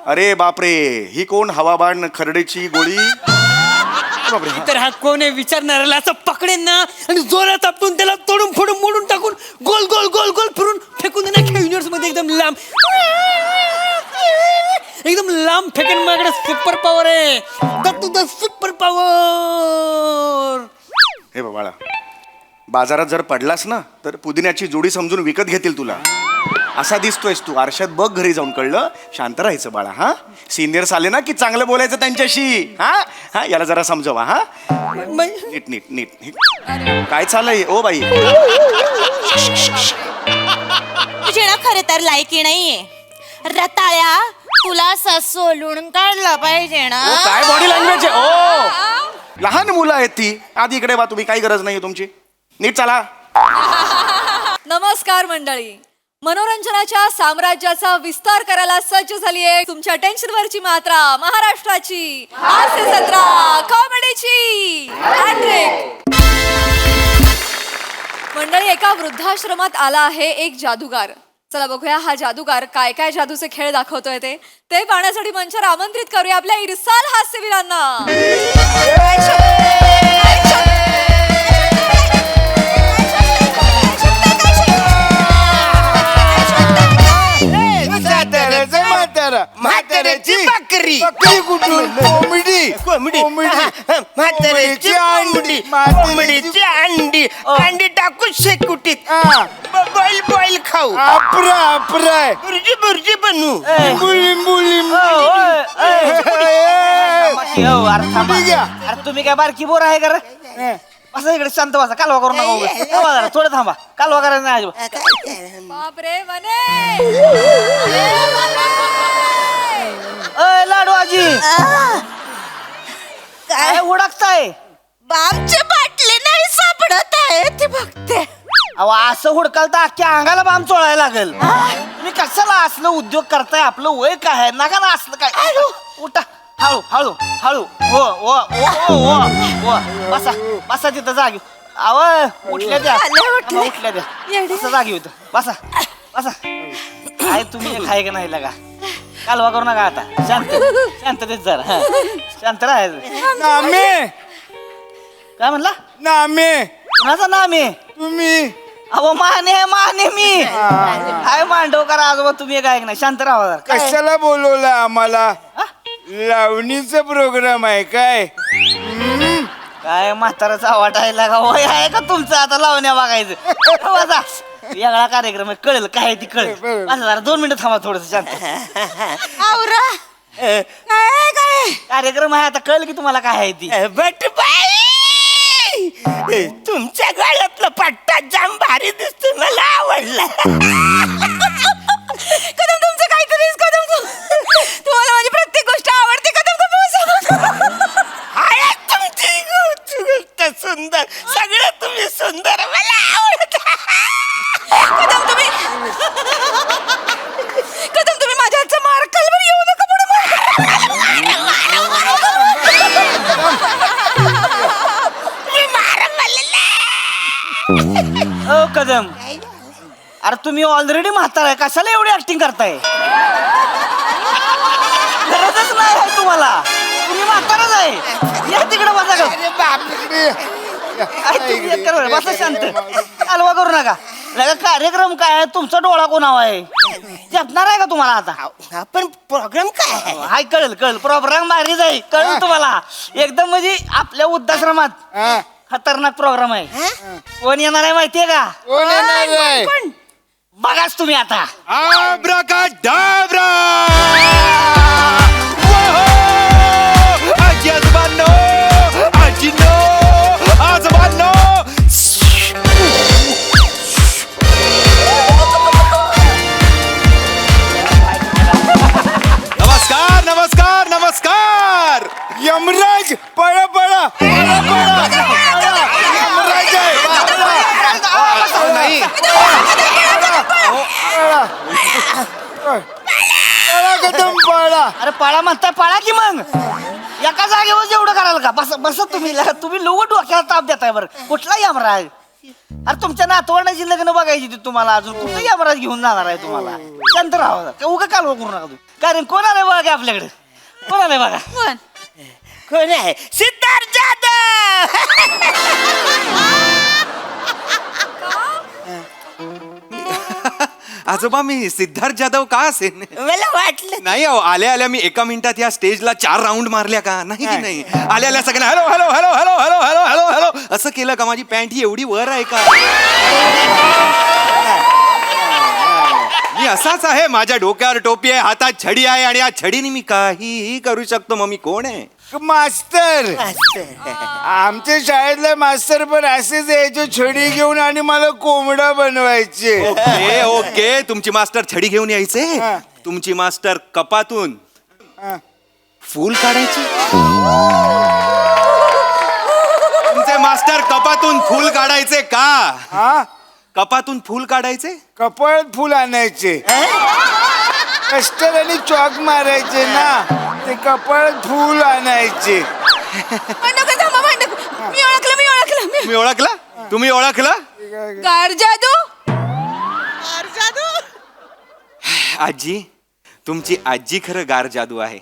अरे बापरे, ही कोण हवाबाण खरडेची गोळी? बापरे. तर हा कोण आहे विचारणाऱ्याला असं पकडेन ना आणि जोरात आपटून त्याला तोडून फोडून मोडून टाकून गोल गोल गोल गोल फिरून फेकून दे ना युनिव्हर्स मध्ये एकदम लांब फेकेन. माझ्याकडे सुपर पॉवर आहे, तुझं सुपर पॉवर. हे बाळा, बाजारात जर पडलास ना तर पुदिन्याची जोडी समजून विकत घेतील तुला. असा दिसतोयस तू, आरशात बघ घरी जाऊन. कळलं? शांत राहायचं बाळा. हा, सिनियर्स आले ना की चांगलं बोलायचं त्यांच्याशी. हा हा, याला जरा समजवा. हा, नीट नीट नीट. काय चाललंय ओ बाई? तुझी ना खरे तर लायकी नाहीये रताळ्या, तुला सोलून काढलं पाहिजे ना. ओ, काय बॉडी लँग्वेज आहे? ओ, लहान मुलं आहेत ती. आधी इकडे बा तुम्ही, काही गरज नाही तुमची. नीट चला. नमस्कार मंडळी, मनोरंजनाच्या साम्राज्याचा विस्तार करायला सज्ज झाली आहे तुमच्या टेन्शनवरची मात्रा, महाराष्ट्राची हास्य जत्रा, कॉमेडीची हॅट्रिक. मंडळी, एका वृद्धाश्रमात आला आहे एक जादूगार. चला बघूया हा जादूगार काय काय जादूचे खेळ दाखवतोय ते पाहण्यासाठी मंचावर आमंत्रित करूया आपल्या इरसाल हास्यवीरांना. म्हाताऱ्याची बकरी कुठून? कोंबडी म्हाताऱ्याची अंडी, कोंबडीची अंडी, अंडी टाकून शेकुटीत बॉईल बॉईल खाऊ. बुर्जी बुर्जी बनू. अरे तुम्ही काय बारकी बोर आहे का रे? असं इकडे शांत बसा, कालवा करू नका उगाच. थांबा जरा, थोडं थांबा, कालवा करायचं नाही अजिबात. बापरे मने. अय लाडू आजी, काय हुडकताय? बामचे बाटले नाही सापडत आहे, ते बघते. अहो, असं हुडकाल तर अख्ख्या अंगाला बाम चोळायला लागल. तुम्ही कशाला असलं उद्योग करताय? आपलं वय काय आहे? नका ना असलं काय. उठा, हळू हळू हळू. हो हो हो हो हो, बसा बसा तिथं जागी. अव उठल्या द्या, उठल्या द्या, असं जागी होतं. बसा बसा. काय तुम्ही खाय का नाही लगा? कालवा करू नका आता. शांत शांततेत जरा. हा, शांत राहायचं. नामे काय म्हणला? नामे कुणाचं नाम आहे? तुम्ही. अहो माने माने मी काय मांडव करा आजोबा. तुम्ही काय नाही, शांत राहा जरा. काय? कशाला बोलवलं आम्हाला? लावणीचा प्रोग्राम आहे काय? काय म्हाताराचा वाटायला का वय आहे का तुमचं आता लावण्या बघायचं? बसा, वेगळा कार्यक्रम आहे, कळेल काय ती कळेल. असं जरा 2 मिनिटं थांबा, थोडस शांत. आवरा काय काय कार्यक्रम आहे आता, कळेल की तुम्हाला काय आहे ती. बट बाई, तुमच्या गळ्यातला पट्टा जाम भारी दिसतो, मला आवडला. कदम तुमचं काहीतरीच. कदम तुम्हाला माझी प्रत्येक गोष्ट आवडते. कदम हाय तुमची गोष्ट सुंदर, सगळं तुम्ही सुंदर, मला आवडत. कदम तुम्ही माझ्या हातचा मार खालवर येऊ नका ओ कदम, अरे तुम्ही ऑलरेडी म्हातारा आहे, कशाला एवढी ऍक्टिंग करताय? गरजच नाही आहे तुम्हाला, तुम्ही म्हाताराच आहे. या तिकडे बसा ग. काय तुम्ही एक करा, बसा शांत, कालवा करू नका. लगा कार्यक्रम काय आहे? तुमचा डोळा कोणावा आहे? जपणार आहे का तुम्हाला आता? आपण प्रोग्राम काय आहे? हाय, कळेल कळेल. प्रोग्राम भारीच आहे, कळेल तुम्हाला एकदम. म्हणजे आपल्या वृद्धाश्रमात खतरनाक प्रोग्राम आहे. कोण येणार आहे माहितीये का? कोण येणार आहे? बघाच तुम्ही आता. आब्राकाडाब्रा. आजी आजोबांनो, आजीनो, आजोबांनो. नमस्कार नमस्कार नमस्कार. यमराज पळा पळा. यमराज आहे. नाही, पळा कदम पळा. अरे पाळा म्हणताय, पाळा की मग. एका जागेवर एवढं कराल का? बस बस, तुम्ही लोक डोक्याला ताप देताय. बरं, कुठला यमराज? अरे तुमच्या नातवंडाची लग्न बघायची ती तुम्हाला, अजून कुठे यमराज घेऊन जाणार आहे तुम्हाला? शांत राहा, उगा कालवा करू नका तुम्ही. कारण कोण आलंय बघा की आपल्याकडे कोण आलंय बघा कोण आहे सिद्धार्थ जाधव आजोबा मी सिद्धार्थ जाधव का असेल मला वाटलं नाही अहो आल्या आल्या मी एका मिनिटात या स्टेजला 4 राऊंड मारल्या का नाही की नाही आल्या आल्या सगळ्यांना hello hello hello hello hello hello hello hello असं केलं का माझी पॅन्ट ही एवढी वर आहे का मी असाच आहे माझ्या डोक्यावर टोपी आहे हातात छडी आहे आणि या छडीने मी काहीही करू शकतो मग मी कोण आहे मास्तर आमच्या शाळेतले मास्तर पण असेच यायचे छडी घेऊन आणि मला कोंबडा बनवायचे ओके ओके तुमची मास्टर छडी घेऊन यायचे हा. तुमची मास्टर कपातून हा. फूल काढायची तुमचे मास्टर कपातून फूल काढायचे का हा कपातून फूल काढायचे कपाळात फुल आणायचे कस्टर आणि चॉक मारायचे ना ते कपाळात फुल आणायचे मी ओळखलं तुम्ही ओळखला तुम्ही ओळखला गार जादू आजी तुमची आजी खरं गार जादू आहे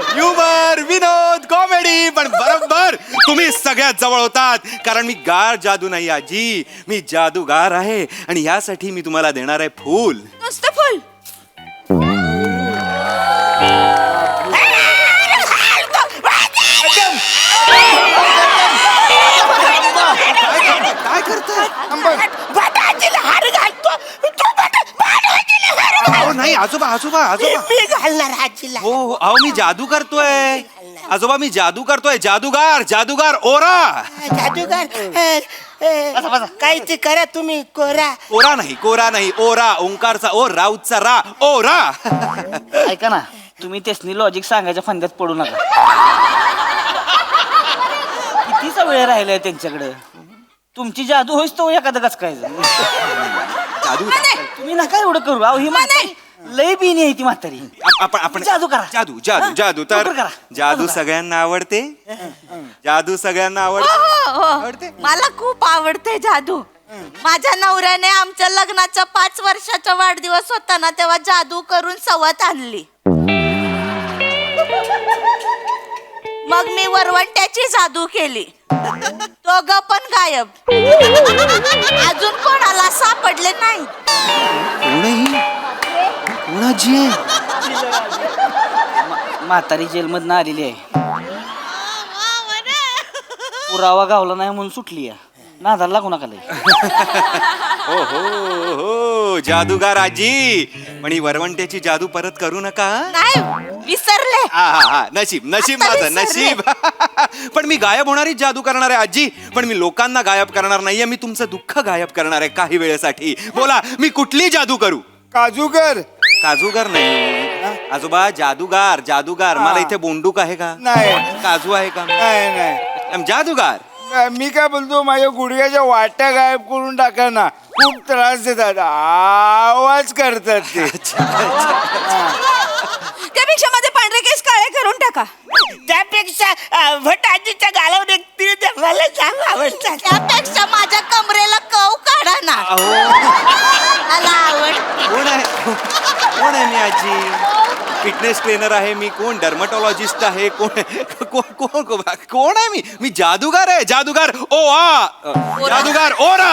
ह्युमर विनोद कॉमेडी पण बरोबर तुम्ही सगळ्यात जवळ होतात कारण मी गार जादू नाही आजी मी जादूगार आहे आणि यासाठी मी तुम्हाला देणार आहे फूल नुसतं फुल काय करताय बटाजीला हार घालतो तू अहो नाही आजोबा आजोबा आजोबा मी घालणार आजीला हो हो अहो मी जादू करतोय आजोबा मी जादू करतोय जादूगार जादूगार ओरा जादूगार काय ते करा तुम्ही कोरा कोरा नाही ओरा ओंकारचा ओ राऊतचा रा ओरा ऐका ना तुम्ही त्यासनी लॉजिक सांगायच्या फंद्यात पडू नका कितीचा वेळ राहिलाय त्यांच्याकडे तुमची जादू होईस तो एखादं कस काय जादू तुम्ही नका एवढं करू अहो ही म्हातारी लय बिनी आहे ती म्हातारी आपण जादू करा. जादू जादू जादू तर लवकर करा. जादू सगळ्यांना आवडते जादू सगळ्यांना आवडते मला खूप आवडते जादू माझ्या नवऱ्याने आमच्या लग्नाचा 5 वर्षाचा वाढदिवस होता ना तेव्हा जादू करून सवत आणली मग मी वरवंट्याची जादू केली दोघं पण गायब अजून कोणाला सापडले नाही कोणाची आहे म्हातारी जेलमधनं आलेली आहे पुरावा गावला नाही म्हणून सुटली आहे नादाला लागू नका लय हो हो हो जादूगार आजी पण ही वरवंट्याची जादू परत करू नका नाही विसरले हा नशीब नशीब आता माझं विसरले. नशीब पण मी गायब होणारी जादू करणार आहे आजी पण मी लोकांना गायब करणार नाहीये मी तुमचं दुःख गायब करणार आहे काही वेळेसाठी बोला मी कुठली जादू करू काजूगर काजूगार नाही आजोबा जादूगार जादूगार मला इथे बोंडूक आहे का नाही काजू आहे का नाही नाही जादूगार मी काय बोलतो माझ्या गुडघ्याच्या वाट्या गायब करून टाका ना खूप त्रास देतात आवाज करतात ते त्यापेक्षा माझे पांढरे केस काळे करून टाका त्यापेक्षा भटाजीच्या गालावर एक तीळ द्या मला जाम आवडतात त्यापेक्षा माझ्या कमरेला कव काढा ना मला आवडते कोण आहे मी आजी फिटनेस ट्रेनर आहे मी कोण डर्मटॉलॉजिस्ट आहे कोण कोण आहे मी जादूगार आहे जादूगार ओ आ जादूगार ओरा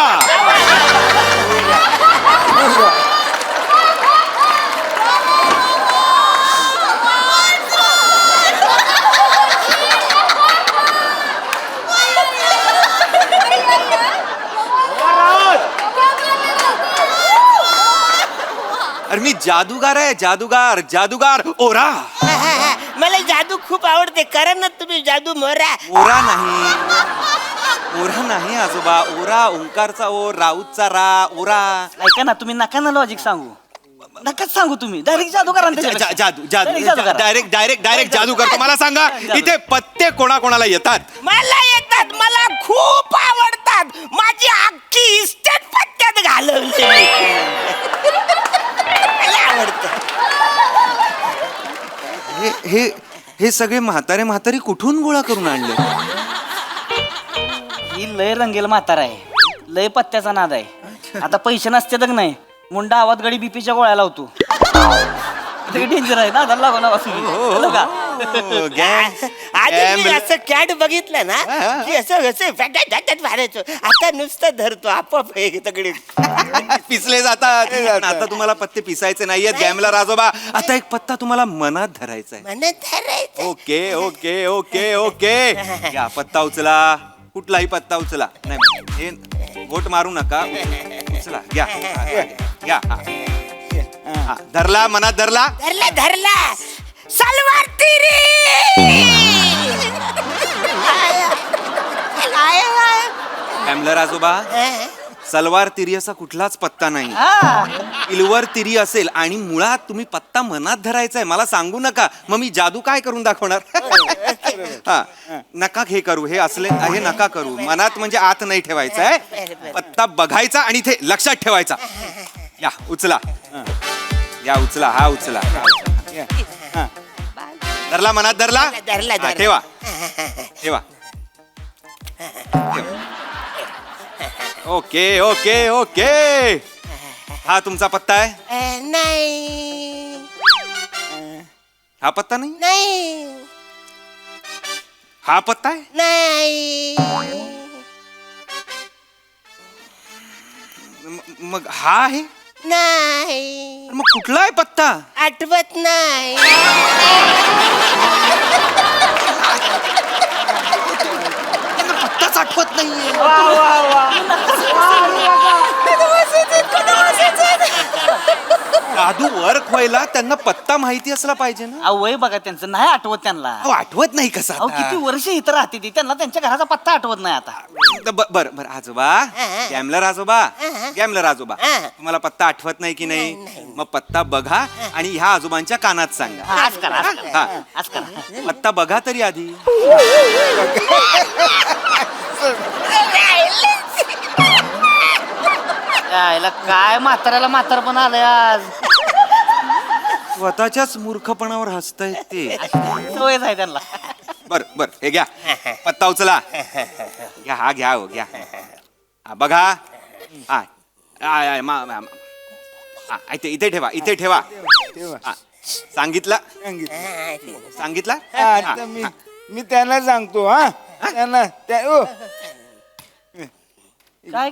अरे मी जादूगार आहे जादूगार जादूगार ओरा मला जादू खूप आवडते करा ना तुम्ही जादू मोरा ओरा नाही आजोबा ओरा ओंकारचा ओ राऊतचा रा ओरा ऐका ना तुम्ही नका ना लॉजिक सांगू नकाच सांगू तुम्ही डायरेक्ट जादू करा ना त्याच्यापेक्षा. जादू Direct जादू करा. डायरेक्ट जादू करतो मला सांगा इथे पत्ते कोणाकोणाला येतात मला येतात मला खूप आवडतात माझी अख्खी इस्टेट पत्त्यात घालवली मला आवडतं हे सगळे म्हातारी कुठून गोळा करून आणले ही लय रंगेल म्हातारा आहे लय पत्त्याचा नाद आहे आता पैसे नसते तर नाही मुंडा आवाज गडी बीपीच्या गोळ्या लावतो. डेंजर आहे ना, लागू ना का? आधी मी असं कॅट बघितलं ना की असं असं फॅटात मारायचो. आता नुसतं धरतो आपोआप हे तगडी. पिसले जातात. पण आता तुम्हाला पत्ते पिसायचे नाहीयेत गॅमलर आजोबा. आता एक पत्ता तुम्हाला मनात धरायचा आहे. म्हणत धरायचं. ओके ओके ओके ओके या पत्ता उचला. कुठलाही पत्ता उचला. नाही हे गोट मारू नका. उचला घ्या घ्या. हा, धरला मनात धरला. धरला धरला. सलवार तिरी. गॅमलर आजोबा सलवार तिरी असा कुठलाच पत्ता नाही. इलवर तिरी असेल आणि मुळात तुम्ही पत्ता मनात धरायचा आहे. मला सांगू नका, मग मी जादू काय करून दाखवणार. हा नका हे करू. हे असले हे नका करू. मनात म्हणजे आत नाही ठेवायचा आहे. पत्ता बघायचा आणि इथे लक्षात ठेवायचा. या उचला. या उचला. हा उचला. धरला मनात धरला. धरला, हा, धरला. ठेवा ठेवा. Okay okay okay. हा तुमचा पत्ता आहे. नाही हा पत्ता नाही. नाही हा पत्ता आहे. नाही. मग हा आहे. नाही मग कुठला आहे पत्ता. आठवत नाही. पत्ताच आठवत नाहीये. जादू वर्क व्हायला त्यांना पत्ता माहिती असला पाहिजे ना. अहो वय बघा त्यांचं, नाही आठवत त्यांना. अहो, आठवत नाही कसं अहो किती वर्ष इथं राहते ती, त्यांना त्यांच्या घराचा पत्ता आठवत नाही आता. बर बर आजोबा. गॅमलर आजोबा. गॅमलर आजोबा तुम्हाला पत्ता आठवत नाही की नाही. मग पत्ता बघा आणि ह्या आजोबांच्या कानात सांगा. आज करा, आज करा, हा आज करा. पत्ता बघा तरी आधी. यायला काय म्हाताऱ्याला म्हातारपण आलंय आज. स्वतःच्याच मूर्खपणावर हसतायत ते. सवयच आहे त्यांना. बर बर हे घ्या पत्ता उचला. घ्या हा घ्या हो घ्या. हा, बघा. हा इथे इथे ठेवा. इथे ठेवा. हा, सांगितलं सांगितलं. आता मी त्यांना सांगतो. हा त्यांना ओ काय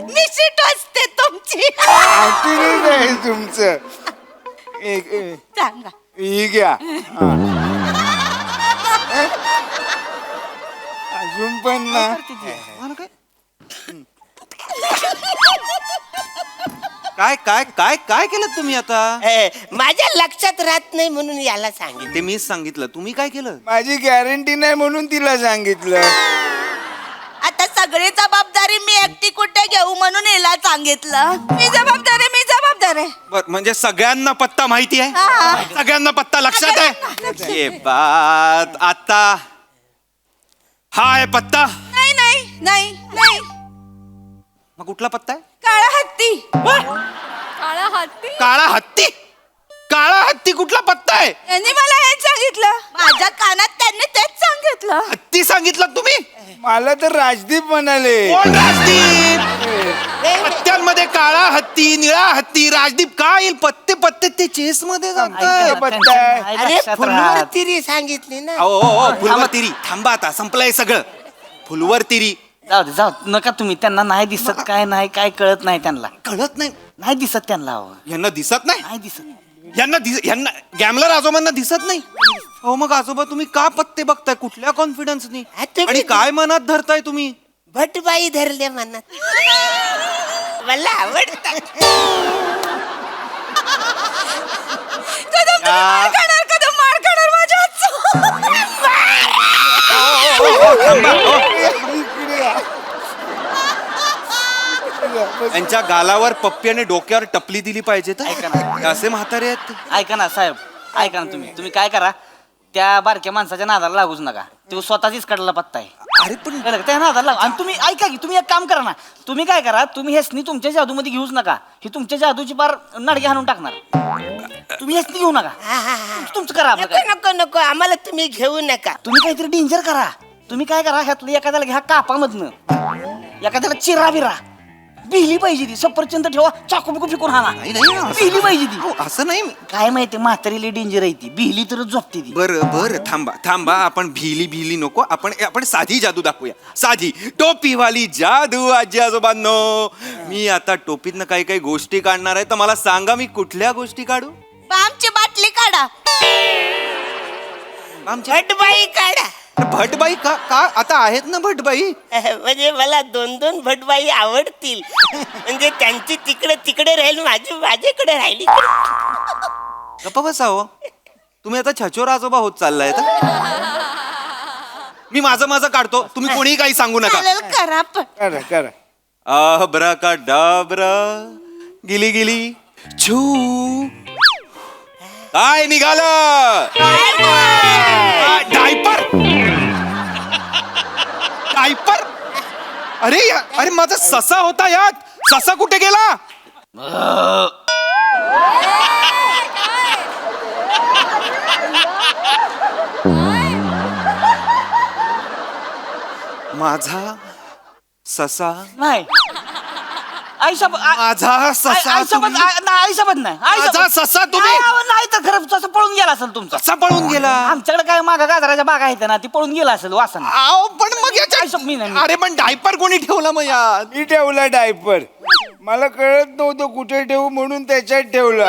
मिशी टोचते तुमची. आठवणीच आहे तुमचं. सांगा. ही घ्या. अजून पण ना काय काय काय काय केलं तुम्ही आता. माझ्या लक्षात राहत नाही म्हणून याला सांगितलं. ते मीच सांगितलं. तुम्ही काय केलं. माझी गॅरंटी नाही म्हणून तिला सांगितलं. आता सगळी जबाबदारी मी एकटी कुठे घेऊ म्हणून हिला सांगितलं. मी जबाबदार आहे. बर म्हणजे सगळ्यांना पत्ता माहिती आहे. हा. सगळ्यांना पत्ता लक्षात आहे. ये बात. आता हा आहे पत्ता. नाही नाही नाही नाही. मग कुठला पत्ता आहे. काळा हत्ती. काळा हत्ती. काळा हत्ती. काळा हत्ती कुठला पत्ता आहे. त्यांनी मला हेच सांगितलं. माझ्या कानात त्यांनी तेच सांगितलं. हत्ती सांगितलं तुम्ही. मला तर राजदीप म्हणाले. कोण राजदीप. पत्त्यांमध्ये काळा हत्ती निळा हत्ती राजदीप काय येईल. पत्ते पत्ते ते चेस मध्ये जमतात. पत्ता आहे. अरे फुलवर तिरी सांगितली ना. हो फुलवर तिरी. थांबा आता संपलंय सगळं. फुलवर तिरी. जाऊ दे जाऊ नका तुम्ही. त्यांना नाही दिसत काय नाही काय कळत नाही त्यांना. कळत नाही. नाही दिसत त्यांना. अहो. यांना दिसत नाही. नाही दिसत. यांना गॅमलर आजोबांना दिसत नाही. हो मग आजोबा तुम्ही का पत्ते बघताय. कुठल्या कॉन्फिडन्सनी आणि काय मनात धरताय तुम्ही. भटबाई धरले मनात. मला आवडतात. कदम मार खाणार माझ्या हातचं. यांच्या गालावर पप्पी आणि डोक्यावर टपली दिली पाहिजे तर. ऐका ना. असे म्हातारे आहेत. ऐका ना साहेब, ऐका ना तुम्ही काय करा. त्या बारक्या माणसाच्या नादाला लागूच नका. तो स्वतःच काढलेला पत्ता आहे. अरे पण कळलं का? त्या नादाला लागू. आणि तुम्ही ऐका की तुम्ही एक काम करा ना. तुम्ही काय करा. तुम्ही हेसनी तुमच्या जादूमध्ये घेऊच नका. ही तुमच्या जादूची बार नडगे हाणून टाकणार. तुम्ही हेसनी घेऊ नका. तुमचं करा आपलं नको काय. नको नको आम्हाला तुम्ही घेऊ नका. तुम्ही काहीतरी डेंजर करा. तुम्ही काय करा ह्यातलं एखाद्याला घ्या कापामधनं. एखाद्याला चिरा बिरा बिहली पाहिजे ती सफरचंद ठेवा चाकू बिकू फिकून हाना नाही नाही असं- बिहली पाहिजे ती अहो, असं नाही काय माहिती म्हातारीला डेंजर आहे ती बिहली तरच झोपते ती बर थांबा आपण भिली नको आपण साधी जादू दाखवूया साधी टोपीवाली जादू आजी आजोबांनो मी आता टोपीतनं काही गोष्टी काढणार आहे तर मला सांगा मी कुठल्या गोष्टी काढू आमची बाटली काढा. आमच्या भटबाई काढा. भटबाई का का आता आहेत ना भटबाई म्हणजे मला 2-2 भटबाई आवडतील. म्हणजे त्यांची तिकडे राहील, माझी माझ्याकडे राहिली. गप्पा बसावं तुम्ही आता छचोर आजोबा होत चाललाय मी माझं काढतो तुम्ही कोणीही काही सांगू नका चालेल, करा पण. करा करा. आब्रा का डाबरा गिली छू काय निघालं डायपर अरे माझा ससा होता यात ससा कुठे गेला माझा ससा नाही आईसोबत माझा ससा आईसोबत आईसोबत नाही माझा ससा तुम्ही नाही तर खरं तसं पळून गेला असेल तुमचा कसा पळून गेला आमच्याकडे काय मागा गाजराच्या बागा आहेत ना ती पळून गेला असेल वासन आओ पण मग मी नाही, मी. अरे पण डायपर कोणी ठेवला मग यात मी ठेवला डायपर मला कळत नव्हतं कुठे ठेवू म्हणून त्याच्यात ठेवलं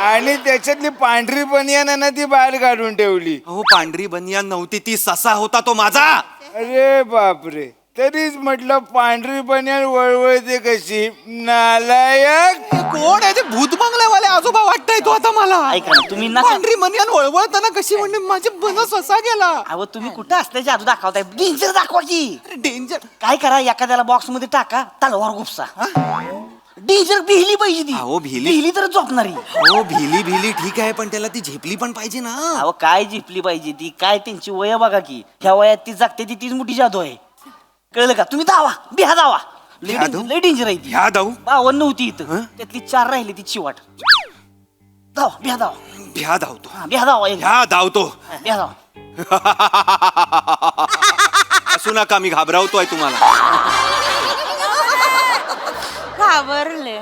आणि त्याच्यातली पांढरी बनियान आहे ना ती बाहेर काढून ठेवली. अहो पांढरी बनियान नव्हती ती ससा होता तो माझा अरे बापरे तरीच म्हटलं पांढरी बनियान वळवळते कशी नालायक. कोण आहे ते भूत बंगल्यावाले आजोबा वाटताय तो आता मला ऐका ना तुम्ही नका पांढरी बनियान वळवळताना कशी म्हणजे माझे बन ससा गेला अहो तुम्ही कुठं असले जादू दाखवताय डेंजर दाखवा की डेंजर काय करा एखाद्याला बॉक्स मध्ये टाका तलवार गुपसा डेंजर भिली पाहिजे ती अहो, भिली. भिली तर झोपणारी हो भिली ठीक आहे पण त्याला ती झेपली पण पाहिजे ना अहो काय जिंकली पाहिजे ती काय त्यांची वय बघा की ह्या वयात ती जागते ती तीच मोठी जादू आहे कळलं का तुम्ही धावा बिहा धावा धावू? लय डेंजर आहे ती ह्या दाऊ 52 नव्हती इथं त्यातली 4 राहिली ती चिवाट धावा बिहा धावा ह्या धावतो हा बिहा धावा एक ह्या धावतो बिहा धावा असू नका मी घाबरवतोय तुम्हाला घाबरले.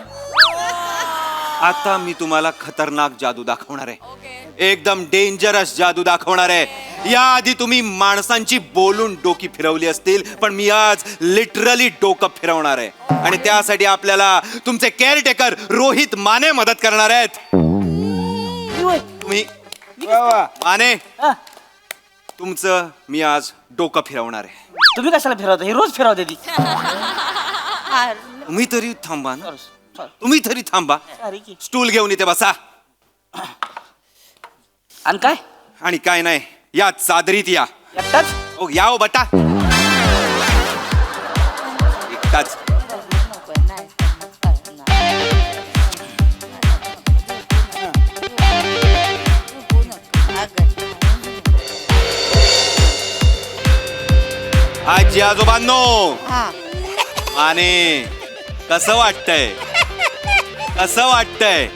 आता मी तुम्हाला खतरनाक जादू दाखवणार आहे एकदम डेंजरस जादू दाखवणार आहे याआधी तुम्ही माणसांची बोलून डोकी फिरवली असतील पण मी आज लिटरली डोकं फिरवणार आहे आणि त्यासाठी आपल्याला तुमचे केअरटेकर रोहित माने मदत करणार आहेत तुम्ही वा वा. माने हा, तुमचं मी आज डोकं फिरवणार आहे तुम्ही कशाला फिरवता हे रोज फिरवते ती तुम्ही तरी थांबा ना तुम्ही तरी थांबा अरे की स्टूल घेऊन इथे बसा आणि काय आणि काय नाही या चादरीत या एकटाच ओ या ओ बटा एकटाच आजी आजोबांनो हा. आणि कसं वाटतंय कसं वाटतंय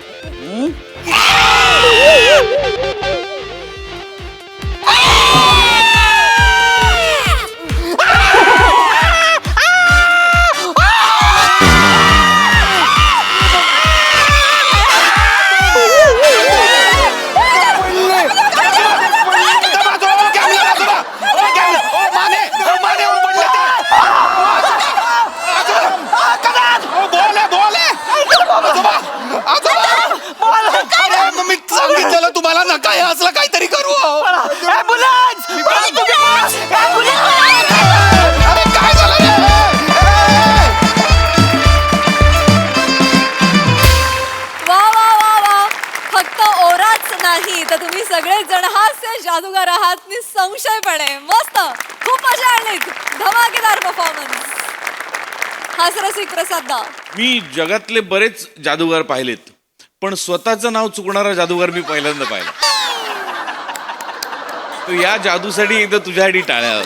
मी सांगितलं तुम्हाला नका हे असलं काहीतरी करू ॲम्ब्युलन्स! अरे काय झालं रे? वा वा वा वा फक्त ओराच नाही तर तुम्ही सगळे जण हास्य जादूगार आहात निसंशयपणे मस्त खूप मजा आणलीत धमाकेदार परफॉर्मन्स हास्यरसिक प्रसाद दा मी जगातले बरेच जादूगार पाहिलेत पण स्वतःचं नाव चुकणारा जादूगार मी पहिल्यांदा पाहिला तो या जादूसाठी एकदा तुझ्यासाठी टाळ्या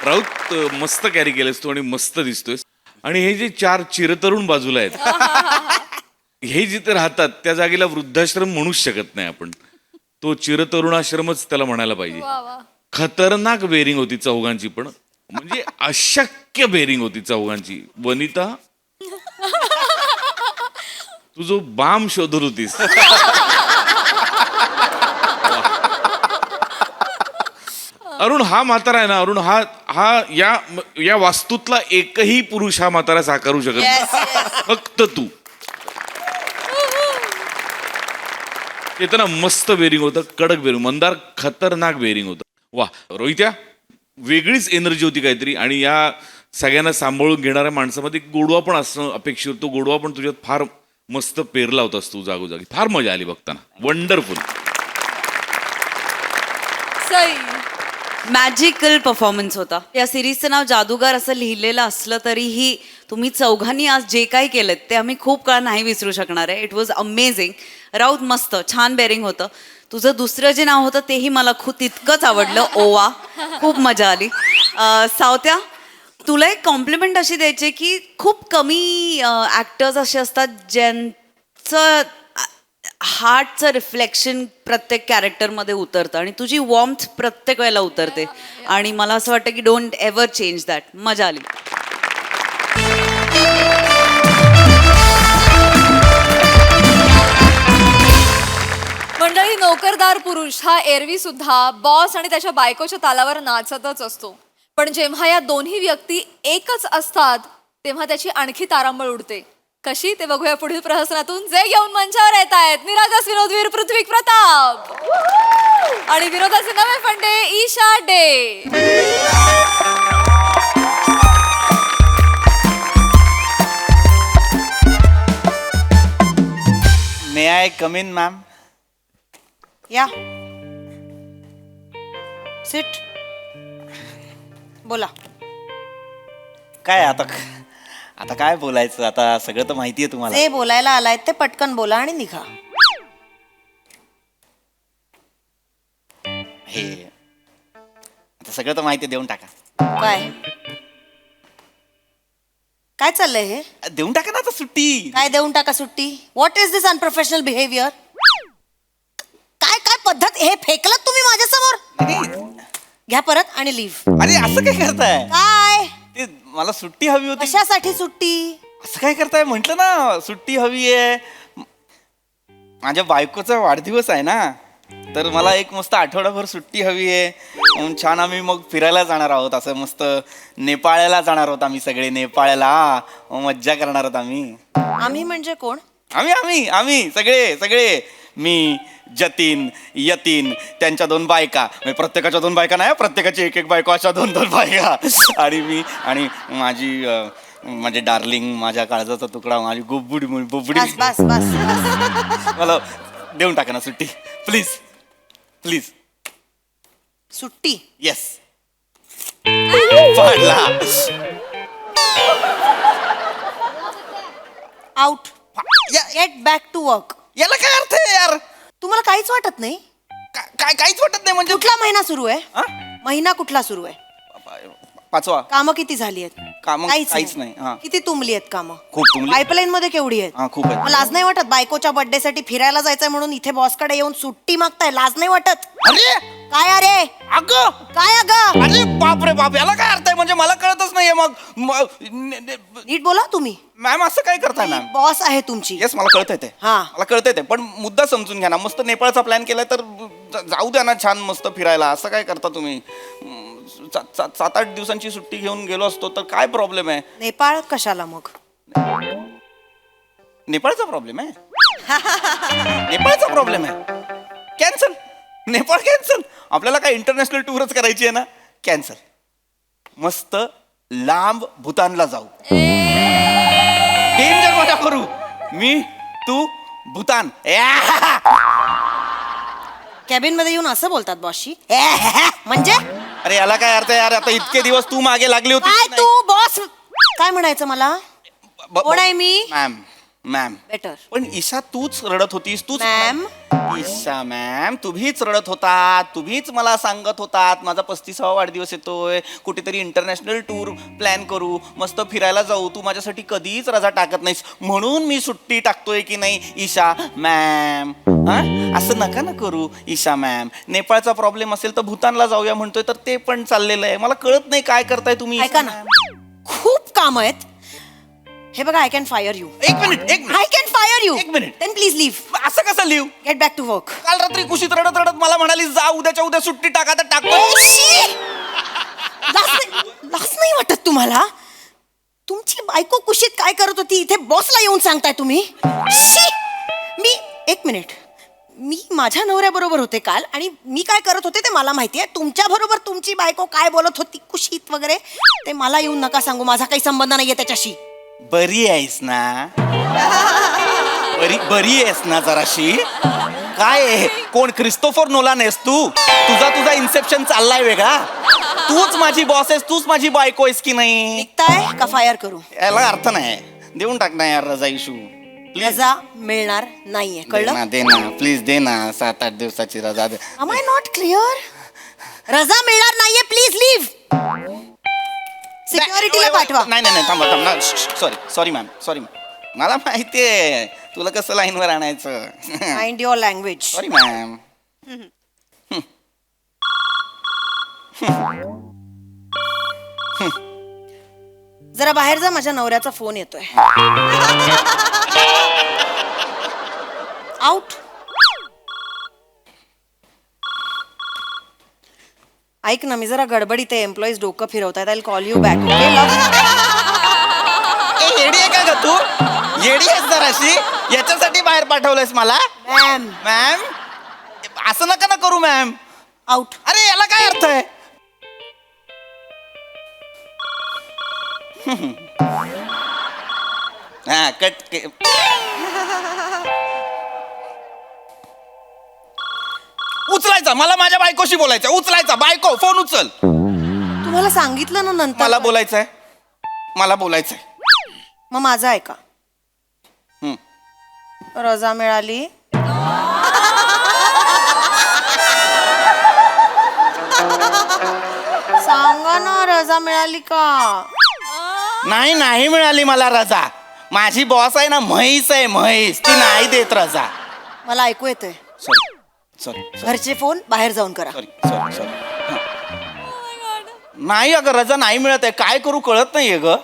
राऊत मस्त कॅरी केलंस तू आणि मस्त दिसतोय आणि हे जे 4 चिरतरुण बाजूला आहेत हे जिथे राहतात त्या जागेला वृद्धाश्रम म्हणूच शकत नाही आपण तो चिरतरुणाश्रमच त्याला म्हणायला पाहिजे खतरनाक वेरिंग होती चौघांची पण म्हणजे अशक्य बेरिंग होती चौघांची. वनिता, तू जो बाम शोधत होतीस, अरुण हा म्हातारा आहे ना, अरुण हा या वास्तूतला एकही पुरुष हा म्हातारा साकारू शकत नाही. फक्त तू. ते ना मस्त बेरिंग होतं, कडक बेरिंग, मंदार खतरनाक बेरिंग होतं. वा रोहित्या, वेगळीच एनर्जी होती काहीतरी. आणि या सगळ्यांना सांभाळून घेणाऱ्या माणसामध्ये गोडवा पण असणं अपेक्षित होतो. गोडवा पण तुझ्यात फार मस्त पेरला होतास तू जागोजागी. फार मजा आली बघताना. वंडरफुल. सई. मॅजिकल परफॉर्मन्स होता. या सिरीजचं नाव जादूगार असं लिहिलेलं असलं तरीही तुम्ही चौघांनी आज जे काही केलं ते आम्ही खूप काळ नाही विसरू शकणार आहे. It was amazing. राऊत मस्त छान बेरिंग होतं. तुझं दुसरं जे नाव होतं तेही मला खूप तितकंच आवडलं, ओवा. खूप मजा आली. सावत्या, तुला एक कॉम्प्लिमेंट अशी द्यायची की खूप कमी ॲक्टर्स असे असतात ज्यांचं हार्टचं रिफ्लेक्शन प्रत्येक कॅरेक्टरमध्ये उतरतं आणि तुझी वॉर्म्थ प्रत्येक वेळेला उतरते. आणि मला असं वाटतं की डोंट एव्हर चेंज दॅट. मजा आली. मंडळी, नोकरदार पुरुष हा एरवी सुद्धा बॉस आणि त्याच्या बायकोच्या तालावर नाचतच असतो. पण जेव्हा या दोन्ही व्यक्ती एकच असतात तेव्हा त्याची आणखी तारांबळ उडते. कशी ते बघूया पुढील प्रहसनातून, जे घेऊन मंचावर येत आहेत निरागस विनोदवीर पृथ्वीक प्रताप आणि विनोदाचे नवे फंडे Isha De. May I come in ma'am? या सिट. बोला. काय आता आता काय बोलायचं? आता सगळं तर माहिती आहे तुम्हाला. जे बोलायला आलाय ते पटकन बोला आणि निघा. हे आता सगळं तर माहिती आहे, देऊन टाका. काय काय चाललंय हे? देऊन टाका ना आता सुट्टी. काय देऊन टाका सुट्टी? What is this unprofessional behaviour? काय काय पद्धत? हे फेकलत तुम्ही माझ्यासमोर? घ्या परत आणि लिव्ह. अरे असं काय करताय? काय ते मला सुट्टी हवी होती. कशासाठी सुट्टी? असं काय करताय? म्हंटल ना सुट्टी हवी आहे. माझ्या बायकोचा वाढदिवस आहे ना, तर मला एक मस्त आठवडाभर सुट्टी हवी आहे. म्हणून छान आम्ही मग फिरायला जाणार आहोत. असं मस्त नेपाळला जाणार आहोत आम्ही सगळे. नेपाळला मज्जा करणार आहोत आम्ही. आम्ही म्हणजे कोण? आम्ही आम्ही आम्ही सगळे सगळे. मी, जतीन, यतीन, त्यांच्या 2 बायका, म्हणजे प्रत्येकाच्या 2 बायका नाही, प्रत्येकाची एक बायको, अशा 2 बायका. आणि मी आणि माझी माझे डार्लिंग, माझ्या काळजाचा तुकडा, माझी बोबडी. बस बस बस. मला देऊन टाका ना सुट्टी प्लीज प्लीज. सुट्टी? येस. पाडला. Out. Get back to work. याला काय अर्थ आहे यार? तुम्हाला काहीच वाटत नाही? काय काहीच वाटत नाही म्हणजे? कुठला महिना सुरू आहे? हा? महिना कुठला सुरू आहे? 5वा. कामं किती झाली आहेत? कामं काहीच नाही. हा. किती तुंबली आहेत कामं? खूप तुंबली. पाईपलाईन मध्ये केवढी आहेत? हा, खूप आहेत. मग लाज नाही वाटत? बायकोच्या बर्थडे साठी फिरायला जायचंय म्हणून इथे बॉसकडे येऊन सुट्टी मागताय, लाज नाही वाटत? अरे काय अरे? अगं काय अगं? अरे बाप रे बाप, याला काय अर्थ आहे? म्हणजे मला कळतच नाहीये. मग नीट बोला तुम्ही. मॅम असं काय करताय मॅम? बॉस आहे तुमची. येस, मला कळतंय ते. हा. मला कळतंय ते, पण मुद्दा समजून घ्या ना. मस्त नेपाळचा प्लॅन केलाय तर जाऊ द्या ना छान मस्त फिरायला. असं काय करता तुम्ही? 7-8 दिवसांची सुट्टी घेऊन गेलो असतो तर काय प्रॉब्लेम आहे? नेपाळ कशाला मग? नेपाळचा प्रॉब्लेम आहे? नेपाळचा प्रॉब्लेम आहे? कॅन्सल. नेपाळ कॅन्सल. आपल्याला काय इंटरनॅशनल टूरच करायची आहे ना? कॅन्सल. मस्त लांब भूतानला जाऊ. डेंजर मजा करू. मी, तू, भूतान. कॅबिन मध्ये येऊन असं बोलतात बॉसशी? म्हणजे अरे याला काय अर्थ आहे यार? आता इतके दिवस तू मागे लागली होती. काय तू बॉस? काय म्हणायचं मला? कोण आहे मी? Ma'am ma'am better. पण ईशा तूच रडत होतीस तूच मॅम. ईशा मॅम तुम्हीच रडत होतात तुम्हीच मला सांगत होतात माझा 35वा वाढदिवस येतोय कुठेतरी इंटरनॅशनल टूर प्लॅन करू मस्त फिरायला जाऊ तू माझ्यासाठी कधीच रजा टाकत नाहीस म्हणून मी सुट्टी टाकतोय की नाही ईशा मॅम. हा असं नका ना करू ईशा मॅम. नेपाळचा प्रॉब्लेम असेल तर भूतानला जाऊया म्हणतोय तर ते पण चाललेलं आहे मला कळत नाही काय करताय तुम्ही. ऐका ना खूप काम आहेत. हे बघा आय कॅन फायर यू. एक minute I can fire you. एक मिनिट. Then please leave. असं कसं लिहू गेट बॅक टू वर्क. काल रात्री कुशीत रडत रडत मला म्हणाली जा उद्याच्या उद्या सुट्टी टाका तर टाकतो. लाज नाही वाटत तुम्हाला? तुमची बायको कुशीत काय करत होती इथे बॉसला येऊन सांगताय तुम्ही? शी! एक मिनिट मी माझ्या नवऱ्याबरोबर होते काल आणि मी काय करत होते ते मला माहिती आहे. तुमच्या बरोबर तुमची बायको काय बोलत होती कुशीत वगैरे ते मला येऊन नका सांगू. माझा काही संबंध नाहीये त्याच्याशी. बरी आहेस ना बरी आहेस ना जराशी. काय आहे? कोण क्रिस्तोफर नोलान आहेस तू? तुझा इन्सेप्शन चाललाय वेगळा. तूच माझी बॉस आहेस तूच माझी बायको आहेस की नाही. निघताय का फायर करू? याला अर्थ नाही देऊन टाक ना यार रजा इशू. रजा मिळणार नाहीये कळलं? दे ना प्लीज दे ना 7-8 दिवसाची रजा दे. Am I not clear? रजा मिळणार नाहीये प्लीज लिव्ह. सिक्युरिटीला पाठवा. नाही थांबा सॉरी मॅम मला माहितीये तुला कसं लाईनवर आणायचं. Mind your language. Sorry ma'am. जरा बाहेर जा माझ्या नवऱ्याचा फोन येतोय. आउट. ऐक ना मी जरा गडबडीत आहे. एम्प्लॉईज डोकं फिरवतायत. I call you back. येडी आहे का ग तू येडी आहेस जराशी याच्यासाठी बाहेर पाठवलंयस मला. मॅम असं नका ना करू मॅम. आउट. अरे याला काय अर्थ आहे. हा कट. उचलायचा मला माझ्या बायकोशी बोलायचं. उचलायचा बायको फोन उचल. तुम्हाला सांगितलं ना नंतर. मला बोलायचंय मग माझं ऐका. रजा मिळाली. सांगा ना रजा मिळाली का? नाही मिळाली मला रजा. माझी बॉस आहे ना म्हैस आहे म्हैस ती नाही देत रजा. मला ऐकू येतंय. सॉरी घरचे फोन बाहेर जाऊन करा. सॉरी नाही अगं रजा नाही मिळत आहे काय करू कळत नाहीये ग.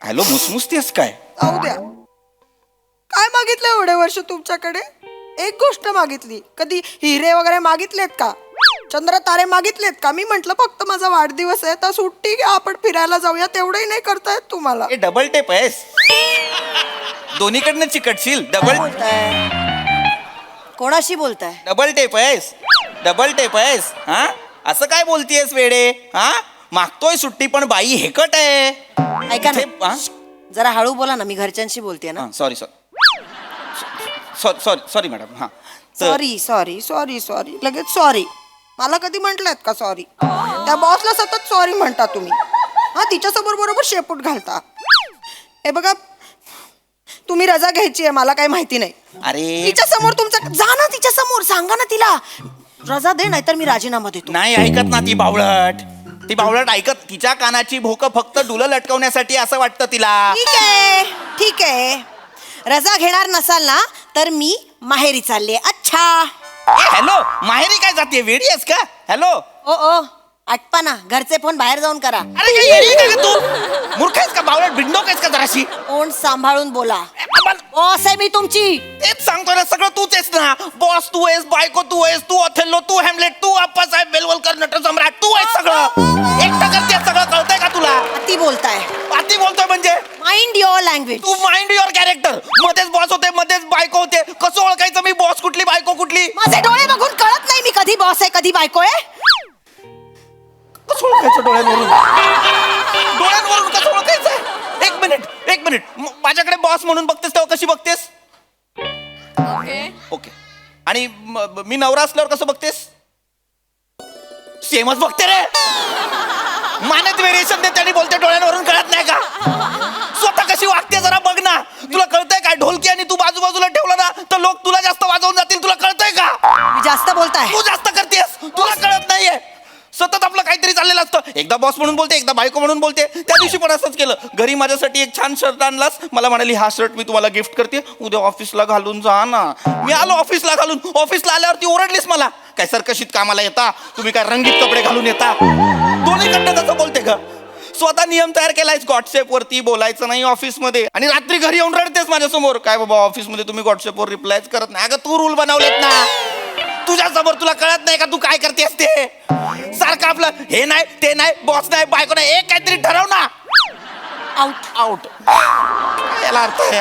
हॅलो मुसमुसतेस काय? जाऊ द्या. काय मागितलं एवढे वर्ष तुमच्याकडे? एक गोष्ट मागितली. कधी हिरे वगैरे मागितलेत का? चंद्र तारे मागितलेत का? मी म्हंटल फक्त माझा वाढदिवस आहे तर सुट्टी घ्या आपण फिरायला जाऊया. तेवढंही नाही करतायत तुम्हाला. हे डबल टेप आहेस दोन्हीकडनं चिकटशील. कोणाशी बोलताय? डबल टेप आहेस हा असं काय बोलतीयस वेडे. हा मागतोय सुट्टी पण बाई हेकट आहे. ऐका ना जरा हळू बोला ना. मी घरच्यांशी बोलते ना. Sorry madam. हा सॉरी लगेच सॉरी. मला कधी म्हटलंत का सॉरी? त्या बॉसला सतत सॉरी म्हणता तुम्ही. हा तिच्यासमोर बरोबर शेपूट घालता. हे बघा तुम्ही रजा घ्यायची आहे मला काही माहिती नाही. अरे तिच्या समोर तुमचं जा ना. तिच्या समोर सांगा ना तिला रजा दे नाहीतर मी राजीनामा देतो. नाही ऐकत ना ती बावळट ऐकत. तिच्या कानाची भोकं फक्त डुलं लटकवण्यासाठी असं वाटतं तिला. ठीक आहे रजा घेणार नसाल ना तर मी माहेरी चालले. अच्छा हॅलो माहेरी काय जाते वेडी आहेस का. हॅलो ओ आटपा ना. घरचे फोन बाहेर जाऊन करा. अरे काय येडी आहे का तू मूर्ख आहेस का बावळट बिंडोक आहेस का जराशी. तोंड सांभाळून बोला. बॉस आहे मी तुमची. तेच सांगतोय ना सगळं तूच आहेस ना. बॉस तू आहेस बायको तू आहेस तू ऑथेल्लो तू हॅमलेट तू अप्पासाहेब बेलवलकर नटसम्राट तू आहेस सगळं. एकटं करतेस सगळं कळतंय का तुला. अति बोलताय. अति बोलतोय म्हणजे माइंड युअर लँग्वेज. तू माइंड युअर कॅरेक्टर. मध्येच बॉस होते मध्येच बायको होते. कसं ओळखायचं मी बॉस कुठली बायको कुठली. माझे डोळे बघून कळत नाही मी कधी बॉस आहे कधी बायको आहे. कसं ओळखायचं डोळ्यांवरून कसं ओळखायचं. एक मिनिट माझ्याकडे बॉस म्हणून बघतेस तेव्हा कशी बघतेस. ओके आणि मी नवरा असल्यावर कसं बघतेस. सेमच बघते रे. मानत व्हेरिएशन देते आणि बोलते डोळ्यांवरून कळत नाही का स्वतः कशी वागते जरा बघ ना तुला कळतंय काय ढोलकी आणि तू बाजूबाजूला ठेवला ना तर लोक तुला जास्त वाजवून जातील तुला कळतंय का मी जास्त बोलताय तू जास्त करतेस तुला कळत नाहीये सतत आपलं काहीतरी चाललेलं असतं एकदा बॉस म्हणून बोलते एकदा बायको म्हणून बोलते त्या दिवशी पण असंच केलं घरी माझ्यासाठी एक छान शर्ट आणलास मला म्हणाली हा शर्ट मी तुम्हाला गिफ्ट करते उद्या ऑफिसला घालून जा ना मी आलो ऑफिसला घालून ऑफिसला आल्यावरती ओरडलीस मला काय सरकशीत कामाला येता तुम्ही काय रंगीत कपडे घालून येता दोन्हीकडनं कसं बोलते ग स्वतः नियम तयार केलायस व्हॉट्सअप वरती बोलायचं नाही ऑफिसमध्ये आणि रात्री घरी येऊन रडतेस माझ्यासमोर काय बाबा ऑफिसमध्ये तुम्ही व्हॉट्सअपवर रिप्लायच करत नाही अगं तू रूल बनवलेत ना तुझ्या समोर तुला कळत नाही का तू काय करतेस ते सारखं आपलं हे नाही ते नाही बॉस नाही बायको नाही एक काहीतरी ठरव ना आउट आउट याला अर्थ आहे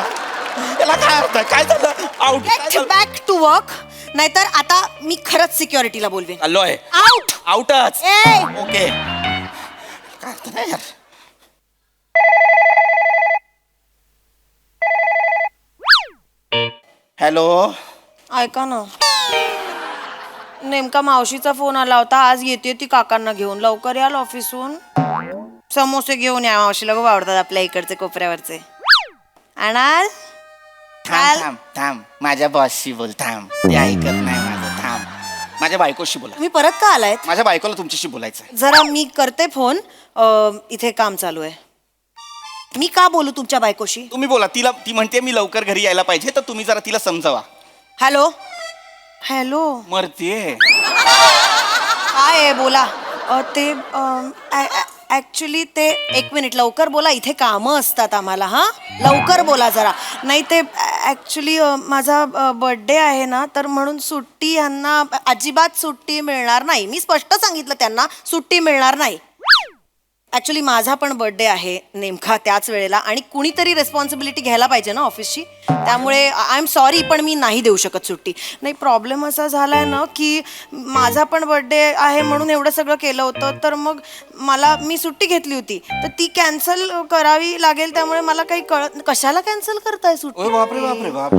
याला काय अर्थ आहे काय झालं out get back to work नाहीतर आता मी खरंच सिक्युरिटीला बोलवेन चाललो आहे आउट आउटच ए ओके काय अर्थ नाही यार हॅलो ऐका ना नेमका मावशीचा फोन आला होता आज येते ती काकांना घेऊन लवकर याल ऑफिसहून समोसे घेऊन या मावशीला खूप आवडतात आपल्या इकडचे कोपऱ्यावरचे आणाल थांब थांब थांब माझ्या बॉसशी बोल थांब ते ऐकत नाही माझं थांब माझ्या बायकोशी बोला तुम्ही परत का आलायत माझ्या बायकोला तुमच्याशी बोलायचं जरा मी करते फोन इथे काम चालू आहे मी का बोलू तुमच्या बायकोशी तुम्ही बोला तिला ती म्हणते मी लवकर घरी यायला पाहिजे तर तुम्ही जरा तिला समजावा हॅलो हॅलो मरते काय आहे बोला ते ॲक्च्युली ते एक मिनिट लवकर बोला इथे कामं असतात आम्हाला हां लवकर बोला जरा नाही ते ॲक्च्युली माझा बर्थडे आहे ना तर म्हणून सुट्टी यांना अजिबात सुट्टी मिळणार नाही मी स्पष्ट सांगितलं त्यांना सुट्टी मिळणार नाही ॲक्च्युली माझा पण बर्थडे आहे नेमका त्याच वेळेला आणि कुणीतरी रेस्पॉन्सिबिलिटी घ्यायला पाहिजे ना ऑफिसची त्यामुळे आय एम सॉरी पण मी नाही देऊ शकत सुट्टी नाही प्रॉब्लेम असा झाला आहे ना की माझा पण बर्थडे आहे म्हणून एवढं सगळं केलं होतं तर मग मी सुट्टी घेतली होती तर ती कॅन्सल करावी लागेल त्यामुळे मला काही कळत कशाला कॅन्सल करताय सुट्टी बापरे बापरे बाप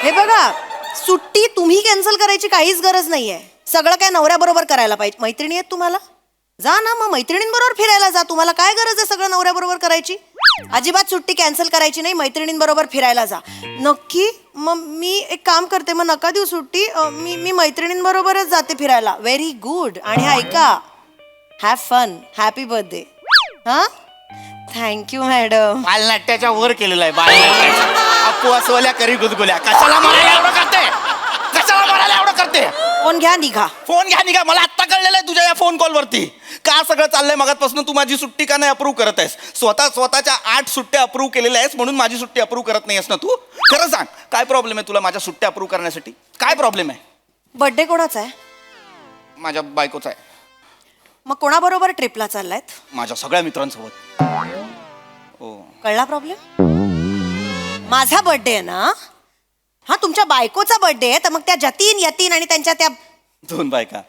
हे बघा सुट्टी तुम्ही कॅन्सल करायची काहीच गरज नाहीये सगळं काय नवऱ्याबरोबर करायला पाहिजे मैत्रिणी आहेत तुम्हाला जा ना मग मैत्रिणींबरोबर फिरायला जा तुम्हाला काय गरज आहे सगळं नवऱ्याबरोबर करायची अजिबात सुट्टी कॅन्सल करायची नाही मैत्रिणींबरोबर फिरायला जा नक्की मग मी एक काम करते मग नका देऊ सुट्टी मी मैत्रिणींबरोबरच जाते फिरायला व्हेरी गुड आणि ऐका हॅव फन हॅपी बर्थडे हां थँक्यू मॅडम बालनाट्याच्या वर केलेलं आहे बालनाट्याच्या अपू असवल्या करी गुदगुल्या कशाला म्हणायला एवढं करते कशाला म्हणायला एवढं करते फोन घ्या निघा फोन घ्या निघा मला आत्ता कळलेलं आहे तुझ्या या फोन कॉलवरती का सगळं चाललंय मगातपासून तू माझी सुट्टी का नाही अप्रूव्ह करत आहेस स्वतःच्या 8 सुट्ट्या अप्रूव्ह केलेल्या आहेस म्हणून माझी सुट्टी अप्रूव्ह करत नाहीस ना तू खरं सांग काय प्रॉब्लेम आहे तुला माझ्या सुट्ट्या अप्रूव्ह करण्यासाठी काय प्रॉब्लेम आहे बर्थडे कोणाचा आहे माझ्या बायकोचा आहे मग कोणाबरोबर ट्रिपला चाललायत माझ्या सगळ्या मित्रांसोबत हो कळला प्रॉब्लेम माझा बर्थडे आहे ना हा तुमच्या बायकोचा बर्थडे आहे तर मग त्या जतीन यतीन आणि त्यांच्या त्या 2 बायका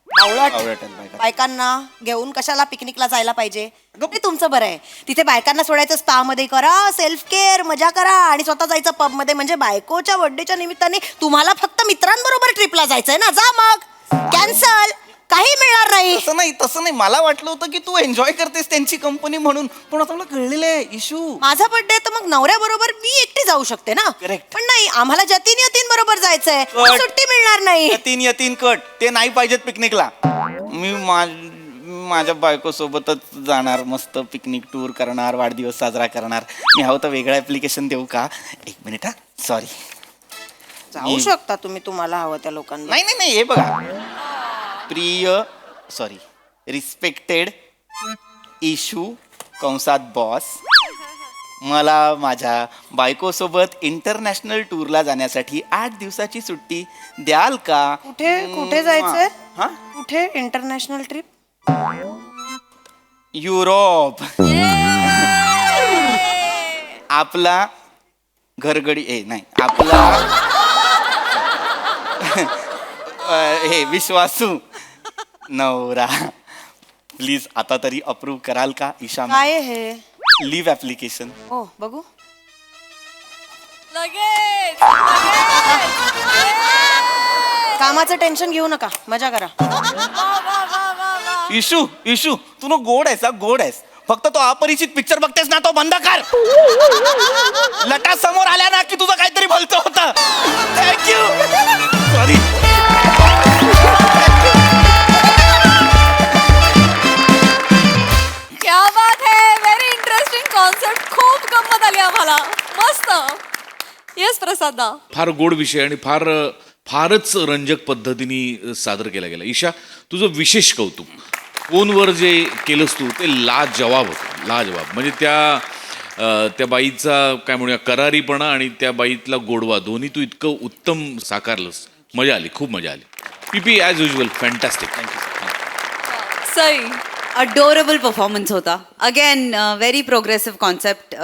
बावळट बावळट बायका. बायकांना घेऊन कशाला पिकनिकला जायला पाहिजे ते तुमचं बरं आहे तिथे बायकांना सोडायचं स्पा मध्ये करा सेल्फ केअर मजा करा आणि स्वतः जायचं पब मध्ये म्हणजे बायकोच्या बर्थडेच्या निमित्ताने तुम्हाला फक्त मित्रांबरोबर ट्रिपला जायचंय ना जा मग कॅन्सल काही मिळणार नाही तसं नाही मला वाटलं होतं की तू एन्जॉय करतेस त्यांची कंपनी म्हणून पण आता मला कळलेलं आहे इशू माझा बर्थडे तर मग नवऱ्याबरोबर मी एकटी जाऊ शकते ना Correct. पण नाही आम्हाला जतीन यतीन बरोबर जायचंय But- सुट्टी मिळणार नाही यतीन कट ते नाही पाहिजेत पिकनिकला मी माझ्या बायको सोबतच जाणार मस्त पिकनिक टूर करणार वाढदिवस साजरा करणार मी हवं तर वेगळं ऍप्लिकेशन देऊ का 1 मिनिट हा सॉरी जाऊ शकता तुम्ही तुम्हाला हवं त्या लोकांना नाही हे बघा प्रिय सॉरी रिस्पेक्टेड इशू कंसात बॉस मला माझ्या बायकोसोबत इंटरनॅशनल टूरला जाण्यासाठी 8 दिवसाची सुट्टी द्याल का कुठे जायचंय हा कुठे इंटरनॅशनल ट्रिप युरोप आपला घरगडी नाही आपला हे विश्वासू नवरा प्लीज आता तरी अप्रूव्ह कराल का ईशा काय हे लिव्ह ऍप्लिकेशन हो बघू लगेच कामाचं टेन्शन घेऊ नका मजा करा वा, वा, वा, वा, वा. इशू इशू तू ना गोड आहेस हा, गोड आहेस. फक्त तो अपरिचित पिक्चर बघतेस ना तो बंद कर. लटा समोर आल्या ना की तुझं काहीतरी भलतं होतं. थँक्यू. सॉरी. क्या बात है, व्हेरी इंटरेस्टिंग कॉन्सेप्ट. खूप गंमत आली आम्हाला. मस्त. येस प्रसादा. फार गोड विषय आणि फारच रंजक पद्धतीने सादर केला गेला. ईशा, तुझं विशेष कौतुक. फोनवर जे केलंस तू ते लाजवाब होतं, लाजवाब. म्हणजे त्या बाईचा काय म्हणूया करारीपणा आणि त्या बाईतला गोडवा दोन्ही तू इतकं उत्तम साकारलंस. मजा आली, खूप मजा आली. PP as usual fantastic. Thank you. Sai. Adorable performance होता. Again very progressive concept.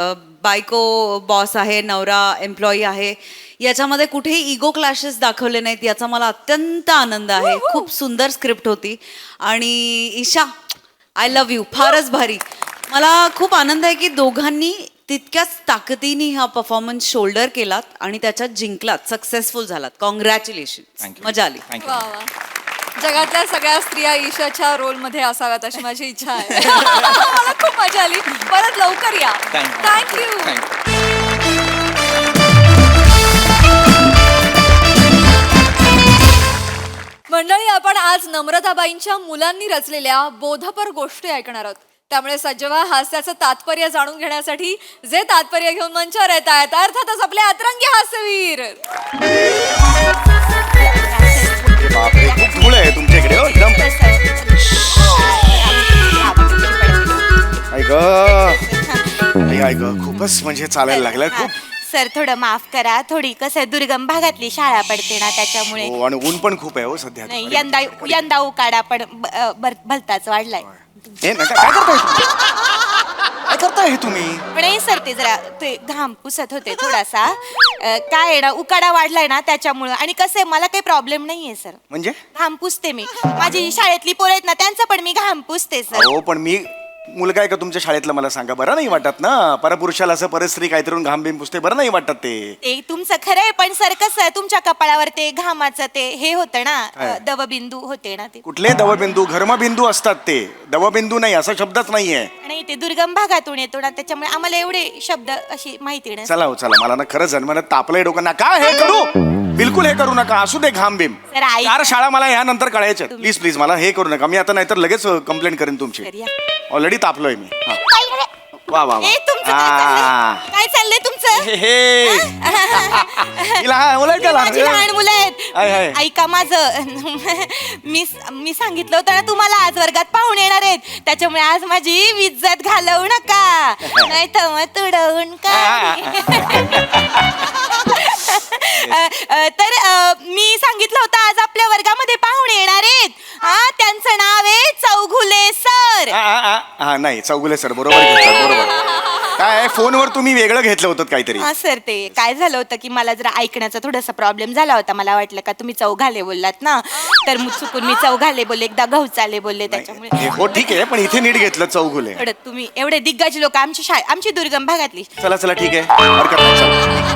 बायको बॉस आहे, नवरा एम्प्लॉई आहे, याच्यामध्ये कुठेही इगो क्लॅशेस दाखवले नाहीत, याचा मला अत्यंत आनंद आहे. खूप सुंदर स्क्रिप्ट होती. आणि ईशा, आय लव्ह यू. फारच भारी. मला खूप आनंद आहे की दोघांनी तितक्याच ताकदीने हा परफॉर्मन्स शोल्डर केलात आणि त्याच्यात जिंकलात, सक्सेसफुल झालात. कॉंग्रॅच्युलेशन. मजा आली. वा वा. जगातल्या सगळ्या स्त्रिया ईशाच्या रोलमध्ये असाव्यात अशी माझी इच्छा आहे. मला खूप मजा आली. परत लवकर या. थँक्यू. मंडळी, आपण आज नम्रताबाईंच्या मुलांनी रचलेल्या बोधपर गोष्टी ऐकणार आहोत. त्यामुळे सज्ज व्हा हास्याचं तात्पर्य जाणून घेण्यासाठी, जे तात्पर्य घेऊन मंचावर येत आहेत अर्थातच आपले अतरंगी हास्यवीर. बापरे, खूप धूळ आहे तुमच्याकडे हो, एकदम. ऐक खूपच म्हणजे चालायला लागलाय खूप. सर थोडं माफ करा, थोडी कसं दुर्गम भागातली शाळा पडते ना त्याच्यामुळे. हो, आणि ऊन पण खूप आहे हो सध्या. नाही, यंदा उकाडा पण भलताच वाढलाय. हे नका, काय करताय तुम्ही? काय करताय हे तुम्ही? पण हे सर ते घाम पुसत होते थोडासा. काय आहे ना, उकाडा वाढलाय ना त्याच्यामुळं. आणि कसं आहे, मला काही प्रॉब्लेम नाहीये सर. म्हणजे घाम पुसते मी. माझी शाळेतली पोरं आहेत ना त्यांचं पण मी घाम पुसते सर. हो, पण मी मुलगा आहे का तुमच्या शाळेतला, मला सांगा. बरं नाही वाटत ना, परपुरुषाला असं परस्त्री काहीतरी घाम बिम पुसते, बरं नाही वाटत ते. ते तुमचं खरं आहे, पण सर कसं तुमच्या कपाळावर ते घामाचं ते हे होतं ना, दवबिंदू होते ना ते. कुठले दवबिंदू? घर्मबिंदू असतात ते. दवबिंदू नाही, असा शब्दच नाहीये. नाही, ते दुर्गम भागातून येतो ना त्याच्यामुळे आम्हाला एवढे शब्द अशी माहिती नाही. चला हो चला, मला ना खरंच जन्माला तापलंय डोकं. नका हे करू, बिलकुल हे करू नका. असू दे घाम बिम. सर, ऐक. 4 शाळा मला ह्यानंतर कळायच्या. प्लीज प्लीज मला हे करू नका. मी आता नाहीतर लगेच कंप्लेंट करेन तुमची. सर, या. ऑलरेडी तापलोय मी. हा. वा वा वा. ए, तुमचं काय चाललंय तुमचं? माझी लहान मुलं आहेत. ऐका माझं. मी सांगितलं होतं ना तुम्हाला, आज वर्गात पाहुणे येणार आहेत, त्याच्यामुळे आज माझी इज्जत घालवू नका, नाही तर मग तुडवून का. तर मी सांगितलं होतं आज आपल्या वर्गामध्ये पाहुणे येणार आहेत. त्यांचं नाव आहे चौघुले सर. हा नाही, चौगुले सर बरोबर घेतलं, बरोबर. काय फोनवर तुम्ही वेगळं घेतलं होतं काहीतरी? हा सर, ते काय झालं होतं की मला जरा ऐकण्याचा थोडासा प्रॉब्लेम झाला होता. मला वाटलं का तुम्ही चौघाले बोललात ना, तर चुकून मी चौघाले बोलले, एकदा गहुचाले बोलले, त्याच्यामुळे. हो ठीक आहे, पण इथे नीट घेतलं चौगुले. थोडं तुम्ही एवढे दिग्गज लोक आमची दुर्गम भागातली. चला चला ठीक आहे, हरकत नाही, चला.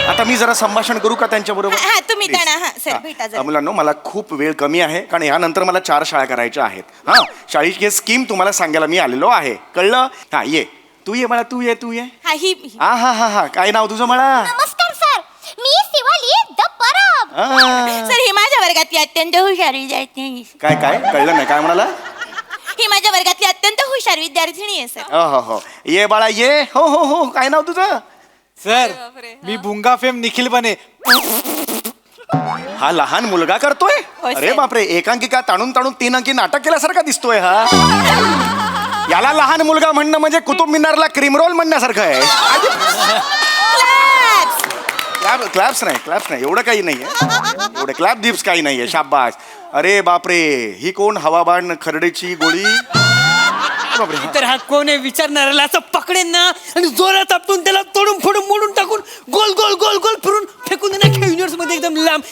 आता मी जरा संभाषण करू का त्यांच्या बरोबर? हा, तुम्ही त्यांना सर भेटा जरा. मुलांनो, मला खूप वेळ कमी आहे, कारण यानंतर मला 4 शाळा करायच्या आहेत. हा, शाळेची स्कीम तुम्हाला सांगायला मी आलेलो आहे, कळलं? हा, ये तू ये मला, तू ये. हा, ही. हा हा हा हा, काय नाव तुझं मला? नमस्कार सर, मी शिवाली द परब. सर, ही माझ्या वर्गातली अत्यंत हुशार विद्यार्थी. काय काय कळलं नाही, काय म्हणाला? ही माझ्या वर्गातली अत्यंत हुशार विद्यार्थिनी आहे सर. हो हो, ये बाळा ये. हो हो हो, काय नाव तुझं? सर, मी भुंगा फेम निखिल बने. हा लहान मुलगा करतोय? हो, अरे सर. बापरे, एकांकिका ताणून 3 अंकी नाटक केल्यासारखा दिसतोय हा. याला लहान मुलगा म्हणणं म्हणजे कुतुब मिनारला क्रीम रोल म्हणण्यासारखं आहे. क्लॅप्स नाही, एवढं काही नाहीये. एवढे क्लॅप दिप्स काही नाहीये. शाबास. अरे बापरे, ही कोण हवाबाण खरडेची गोळी? बापरे, तर हा कोण आहे विचारणाऱ्याला असं पकडेन ना आणि जोरात आपटून त्याला तोडून फोडून मोडून टाकून गोल गोल गोल गोल फिरून फेकून देणार युनिवर्स मध्ये एकदम लांब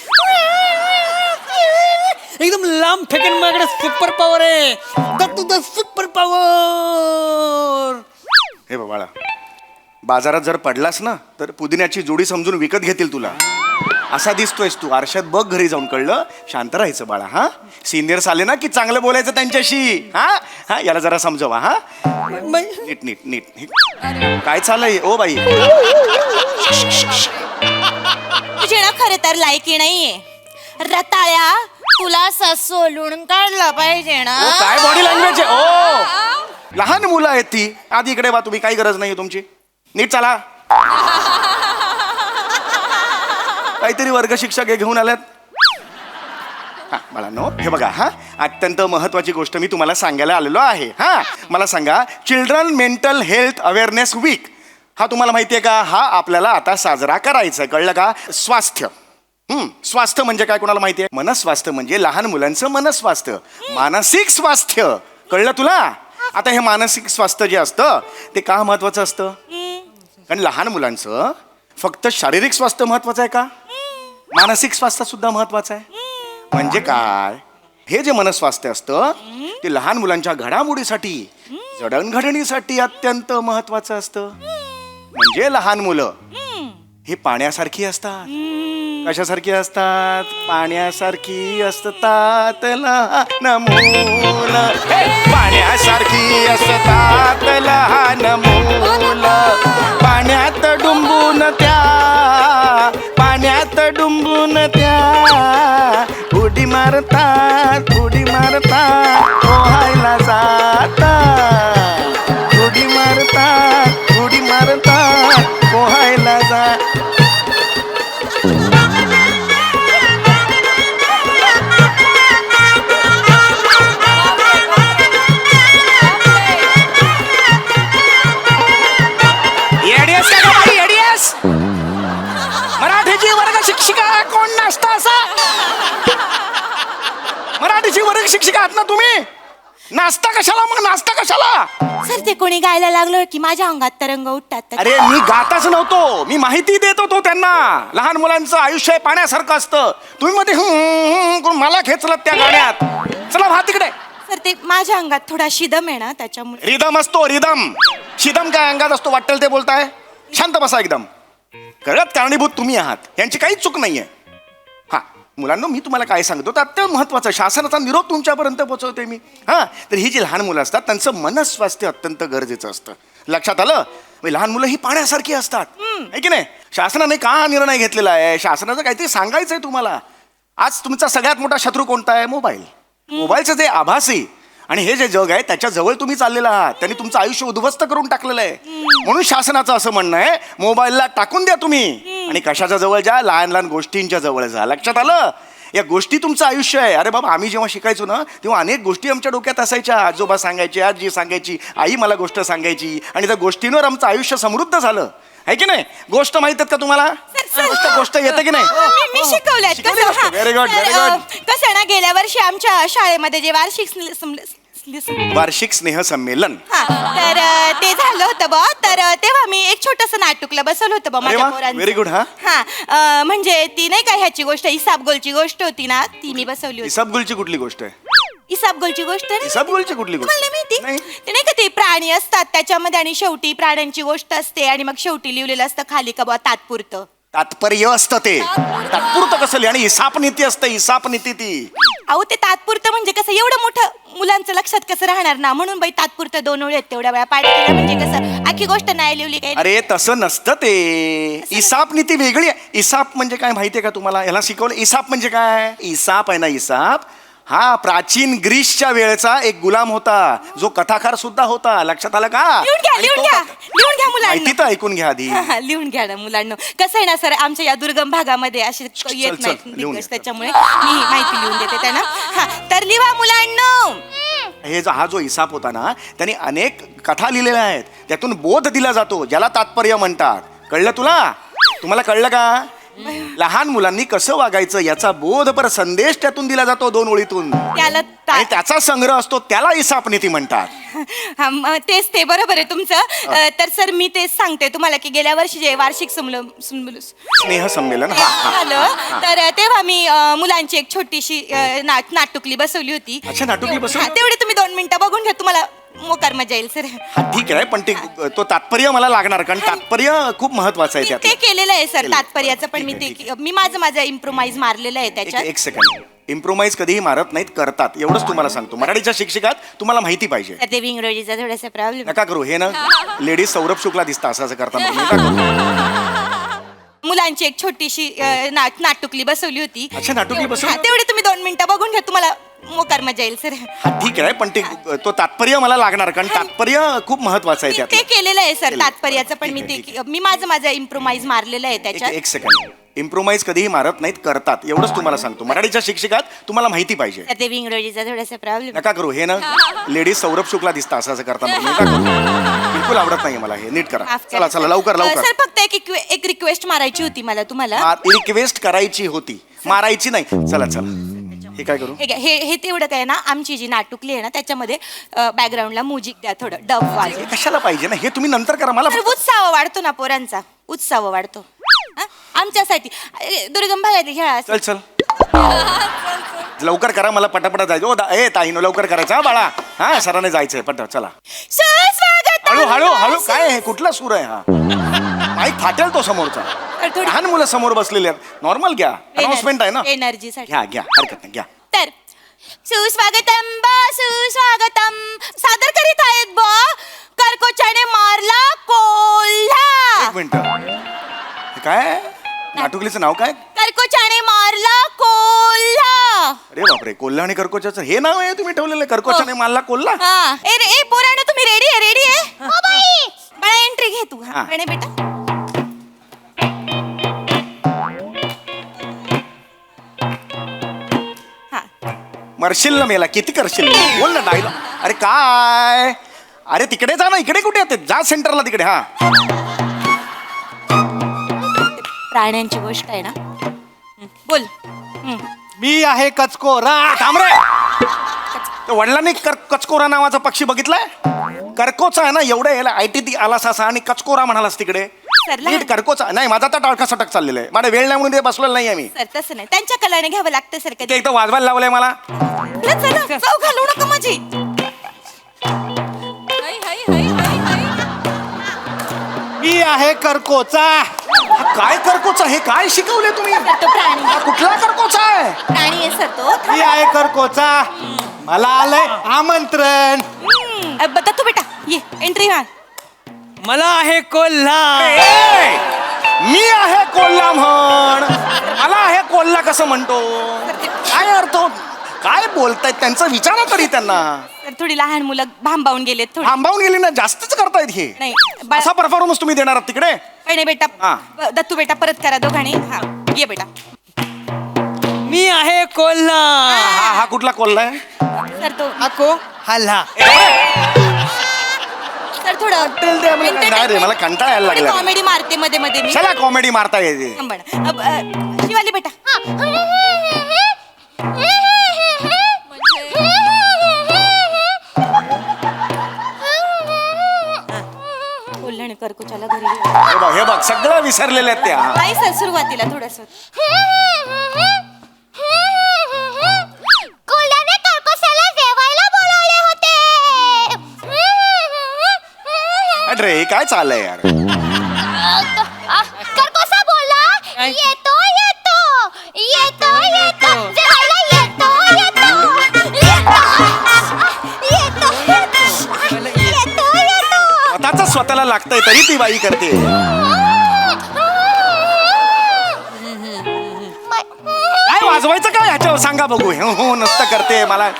फेकेन. माझ्याकडे सुपर पॉवर आहे, द सुपर पॉवर. हे बाळा, बाजारात जर पडलास ना तर पुदिन्याची जोडी समजून विकत घेतील तुला. असा दिसतोयस तू आरशात बघ घरी जाऊन कळलं शांत राहायचं बाळा हा सिनियर्स आले ना की चांगलं बोलायचं त्यांच्याशी हा हा याला जरा समजवा हा नीट नीट नीट काय चाललंय ओ बाई तुझी ना खरे तर लायकी नाहीये रताळ्या तुला सोलून काढलं पाहिजे ना ओ, काय बॉडी लँग्वेज आहे ओ लहान मुलं आहेत ती आधी इकडे बा तुम्ही काही गरज नाही तुमची नीट चला काहीतरी वर्ग शिक्षक हे घेऊन आल्यात हा मला नो हे बघा हा अत्यंत महत्वाची गोष्ट मी तुम्हाला सांगायला आलेलो आहे हा मला सांगा children mental health awareness week हा तुम्हाला माहितीये का हा आपल्याला आता साजरा करायचा कळलं का स्वास्थ्य स्वास्थ्य म्हणजे काय कोणाला माहितीये मनस्वास्थ्य म्हणजे लहान मुलांचं मनस्वास्थ्य मानसिक स्वास्थ्य कळलं तुला आता हे मानसिक स्वास्थ्य जे असतं ते का महत्वाचं असतं कारण लहान मुलांचं फक्त शारीरिक स्वास्थ्य महत्वाचं आहे का मानसिक स्वास्थ्य सुद्धा महत्वाचं आहे म्हणजे काय हे जे मनस्वास्थ्य असतं ते लहान मुलांच्या घडामोडीसाठी जडणघडणीसाठी अत्यंत महत्वाचं असतं म्हणजे लहान मुलं हे पाण्यासारखी असतात कशासारखी असतात पाण्यासारखी असतात लहान मुलं पाण्यासारखी असतात लहान मुलं पाण्यात डुंबून त्या उडी मारतात पोहायला जातात उडी मारतात पोहायला जातात मराठीची वर्ग शिक्षिका कोण नसता असा मराठीची वर्ग शिक्षिका आहात ना तुम्ही नाश्ता कशाला सर ते कोणी गायला लागलो की माझ्या अंगात तरंग उठतात अरे मी गाताच नव्हतो मी माहिती देत होतो त्यांना लहान मुलांचं आयुष्य पाण्यासारखं असतं तुम्ही मध्ये करून मला खेचलं त्या गाण्यात चला भा तिकडे सर ते माझ्या अंगात थोडा शिदम आहे ना त्याच्यामुळे रिदम असतो रिदम शिदम काय अंगात असतो वाटेल ते बोलताय शांत बसा एकदम कळत कारणीभूत तुम्ही आहात यांची काहीच चूक नाहीये हा मुलांना मी तुम्हाला काय सांगतो तर अत्यंत महत्वाचं शासनाचा निरोप तुमच्यापर्यंत पोहोचवते मी हा तर ही जी लहान मुलं असतात त्यांचं मनस्वास्थ्य अत्यंत गरजेचं असतं लक्षात आलं लहान मुलं ही पाण्यासारखी असतात आहे की नाही शासनाने का हा निर्णय घेतलेला आहे शासनाचं काहीतरी सांगायचंय तुम्हाला आज तुमचा सगळ्यात मोठा शत्रू कोणता आहे मोबाईलचं जे आभासी आणि हे जे जग आहे त्याच्या जवळ तुम्ही चाललेला आहात त्यांनी तुमचं आयुष्य उद्ध्वस्त करून टाकलेलं आहे म्हणून शासनाचं असं म्हणणं आहे मोबाईलला टाकून द्या तुम्ही आणि कशाच्या जवळ जा लहान गोष्टींच्या जवळ जा लक्षात आलं या गोष्टी तुमचं आयुष्य आहे अरे बाबा आम्ही जेव्हा शिकायचो ना तेव्हा अनेक गोष्टी आमच्या डोक्यात असायच्या आजोबा सांगायचे आजी सांगायची आई मला गोष्ट सांगायची आणि त्या गोष्टींवर आमचं आयुष्य समृद्ध झालं आहे की नाही गोष्ट माहित आहेत का तुम्हाला गोष्ट येते की नाही मी शिकवल्यात व्हेरी गुड कसं ना गेल्या वर्षी आमच्या शाळेमध्ये जे वार्षिक स्नेह संमेलन तर ते झालं होतं बा तर तेव्हा मी एक छोटस नाटुकला बसवलं होतं बा माझ्या पोरांचं व्हेरी गुड हा म्हणजे ती नाही का ह्याची गोष्ट इसाबगोलची गोष्ट होती ना ती मी बसवली होती इसाबगोलची कुठली गोष्ट आहे इसाबगोलची गोष्ट इसाबगोलची कुठली गोष्ट तुम्हाला नाही माहिती ते नाही का ते प्राणी असतात त्याच्यामध्ये आणि शेवटी प्राण्यांची गोष्ट असते आणि मग शेवटी लिहिलेलं असतं खाली का बा तात्पुरतं तात्पर्य असतं ते तात्पुरतं कसं आणि इसाप नीती असतं इसाप नीती ती अहो ते तात्पुरतं म्हणजे कसं एवढं मोठं मुलांचं लक्षात कसं राहणार ना म्हणून बाई तात्पुरतं 2 ओळी आहेत तेवढ्या वेळा पाठ केल्या म्हणजे कसं आखी गोष्ट नाही लिहिली काही अरे तसं नसतं ते इसाप नीती वेगळी आहे इसाप म्हणजे काय माहितीये का तुम्हाला याला शिकवलं इसाप म्हणजे काय इसाप आहे ना इसाप हा प्राचीन ग्रीसच्या वेळचा एक गुलाम होता जो कथाकार सुद्धा होता लक्षात आलं का लिहून घ्या मुलांना माहिती तर ऐकून घ्या आधी लिहून घ्या ना मुलांना कसं आहे ना सर आमच्या या दुर्गम भागामध्ये असे येत नाही त्याच्यामुळे मी माहिती लिहून देते त्यांना तर लिहा मुलांना हा जो इसाप होता ना त्याने अनेक कथा लिहिलेल्या आहेत त्यातून बोध दिला जातो ज्याला तात्पर्य म्हणतात कळलं तुम्हाला कळलं का लहान मुलांनी कसं वागायचं याचा बोधपर संदेश त्यातून दिला जातो 2 ओळीतून आणि त्याचा संग्रह असतो त्याला इसाप नीती म्हणतात तेच ते बरोबर आहे तुमचं तर सर मी तेच सांगते तुम्हाला की गेल्या वर्षी जे वार्षिक स्नेह संमेलन झालं तर तेव्हा मी मुलांची एक छोटीशी नाटुकली बसवली होती अच्छा नाटुकली बसवली तेवढी तुम्ही 2 मिनिटं बघून घ्या तुम्हाला मोकार मजा येईल सर. हा ठीक आहे पण तो तात्पर्य मला लागणार कारण तात्पर्य खूप महत्वाचं आहे ते त्यात. केलेलं आहे सर केलं. तात्पर्याचं पण मी ठीक आहे, ते मी माझं इम्प्रोमाइज मारलेलं आहे त्याच्यात. एक सेकंड इम्प्रोमाइज कधीही मारत नाहीत करतात एवढंच तुम्हाला सांगतो. मराठीच्या शिक्षकात तुम्हाला माहिती पाहिजे. तर ते इंग्रजीचा थोडासा प्रॉब्लेम. नका करू हे ना लेडीज सौरभ शुक्ला दिसता असं करताना. नका करू. मुलांची एक छोटीशी नाटुकली बसवली होती. अच्छा, नाटुकली बसवली हा, तेवढी तुम्ही 2 मिनिटं बघून घ्या तुम्हाला मोकार मजा येईल सर. हा ठीक आहे पण तो तात्पर्य मला लागणार कारण तात्पर्य खूप महत्वाचं आहे ते त्यात. केलेलं आहे सर केलं. तात्पर्याचं पण मी ठीक आहे, ते मी माझं इम्प्रोमाइज मारलेलं आहे त्याच्यात. एक सेकंड इम्प्रोमाइज कधीही मारत नाहीत करतात एवढंच तुम्हाला सांगतो. मराठीच्या शिक्षकात तुम्हाला माहिती पाहिजे. तर ते इंग्रजीचा थोडासा प्रॉब्लेम. नका करू हे ना लेडीज सौरभ शुक्ला दिसता असं करताना. नका करू. बिलकुल आवडत नाही मला हे नीट करा. चला चला लवकर लवकर. सर फक्त एक रिक्वेस्ट मारायची होती मला तुम्हाला. रिक्वेस्ट करायची होती मारायची नाही. चला चला हे काय करू. हे तेवढं काय ना आमची जी नाटुकली आहे ना त्याच्यामध्ये बॅकग्राऊंडला म्युझिक द्या थोडं डब वाजव. कशाला पाहिजे ना हे तुम्ही नंतर करा मला. तर उत्साह वाढतो ना पोरांचा उत्साह वाढतो. हा? आमच्यासाठी दुर्गम भागात खेळा. चल चल लवकर करा मला पटापटा जायचं. ए ताईनो लवकर करायचं हा बाळा. हा सरांनी जायचंय पट चला. सुस्वागतम. हळू हळू हळू काय आहे कुठला सूर आहे हा. माईक फाटेल तो समोरचा. लहान मुलं समोर बसलेले आहेत नॉर्मल घ्या अनाउन्समेंट आहे ना. एनर्जीसाठी घ्या घ्या हरकत नाही घ्या. तर सुस्वागतम सुस्वागतम सादर करीत आहेत बा करकोच्याने मारला कोल्हा. एक मिनिट हे काय नाटुकलीचं नाव काय. करकोच्याने मारला कोल्हा. अरे बापरे कोल्हा आणि कर्कोच्याचं हे नाव आहे तुम्ही ठेवलेलं कर्कोच्याने मारला कोल्हा. हा ए पोरांनो तुम्ही रेडी आहे हो बाई. बाळा एंट्री घे तू. हा. गणे बेटा मरशील ना मेला किती करशील बोल ना डायलॉग. अरे काय अरे तिकडे जा ना इकडे कुठे येते जा सेंटरला तिकडे. हा प्राण्यांची गोष्ट आहे ना. बोल. मी आहे कचकोरा. थांब रे. त्या वडिलांनी कचकोरा नावाचा पक्षी बघितलाय. कर्कोचा आहे ना एवढं याला आयटी आलास असा आणि कचकोरा म्हणालास तिकडे. सरला. नीट कर्कोचा नाही माझा तर टाळका सटक चाललेला आहे. माझा वेळ नाही म्हणून ते बसलेलं नाही आहे मी. सर तसं नाही त्यांच्या कलाने घ्यावं लागतं सर ते कधी. एकदा वाजवायला लावलंय मला. चला चव घालू नका माझी. मी आहे करकोचा. हा काय कर्कोचा हे काय शिकवले तुम्ही. तो प्राणी हा कुठला कर्कोचा आहे. प्राणी आहे सर तो. मी आहे करकोचा. मला आलंय आमंत्रण. तू बेटा ये एंट्री मार. मला आहे कोल्हा. ए, मी आहे कोल्हा म्हण. मला आहे कोल्हा कसं म्हणतो काय अर्थ काय बोलतायत त्यांचं विचारा तरी त्यांना. तर थोडी लहान मुलं भांबावून गेलेत थोडी. थांबावून गेली ना जास्तच करतायत हे. नाही असा परफॉर्मन्स तुम्ही देणार आहात तिकडे. पण बेटा हा. दत्तू बेटा परत करा दोघांनी. हा ये बेटा. मी आहे कोल्हा. हा हा कुठला कोल्हा आहे. सर तो आको हल्ला. सर थोडं नाही रे मला कंटाळा यायला लागला. कॉमेडी मारते मध्ये मध्ये मी. चला कॉमेडी मारता येते. थांब ना. शिवाली बेटा. कोल्हाने करकुचाला घरी गेला. हे बघ सगळं विसरलेले आहेत त्या. नाही सर सुरुवातीला थोडस. कोल्हाने करकुचाला जेवायला बोलावले होते. अरे काय चाललंय यार. करकोसा बोला येतो येतो येतो येतो जेवायला येतो येतो येतो येतो येतो. स्वतःच स्वतःला लागतंय तरी ती बाई करते. काय वाजवायचं काय ह्याच्यावर सांगा बघू. हो नसतं करते मला.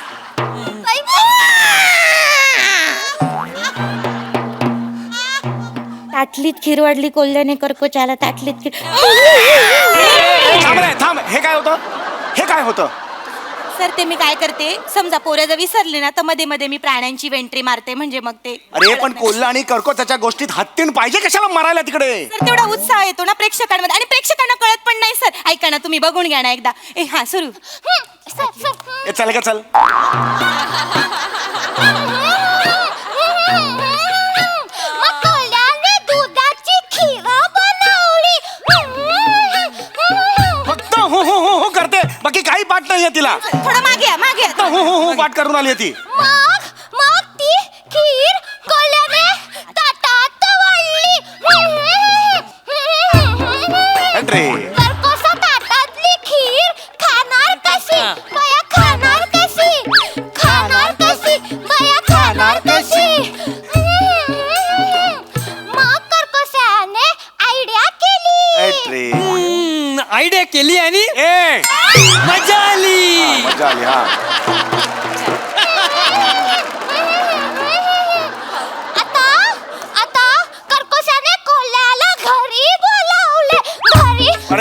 ताटलीत खीर वाढली कोल्ह्याने करकोच्याला ताटलीत खीर. थांब रे थांब हे काय होतं हे काय होतं. सर ते मी काय करते समजा पोरं जर विसरली ना तर मध्ये मध्ये मी प्राण्यांची वेंट्री मारते म्हणजे मग ते. अरे पण कोल्हा आणि कर्को त्याच्या गोष्टीत हत्तीन पाहिजे कशाला मारायला तिकडे. सर तेवढा उत्साह येतो ना प्रेक्षकांमध्ये आणि प्रेक्षकांना कळत पण नाही सर. ऐका ना तुम्ही बघून घ्या ना एकदा. हा सुरू. ए, चल का चल. दुधाची खीर बनवली. फक्त हो हो हो हो करते बाकी काही पाठ नाहीये तिला. थोडं मागे या, मागे या. हो हो हो पाठ करून आली ती. मग ती खीर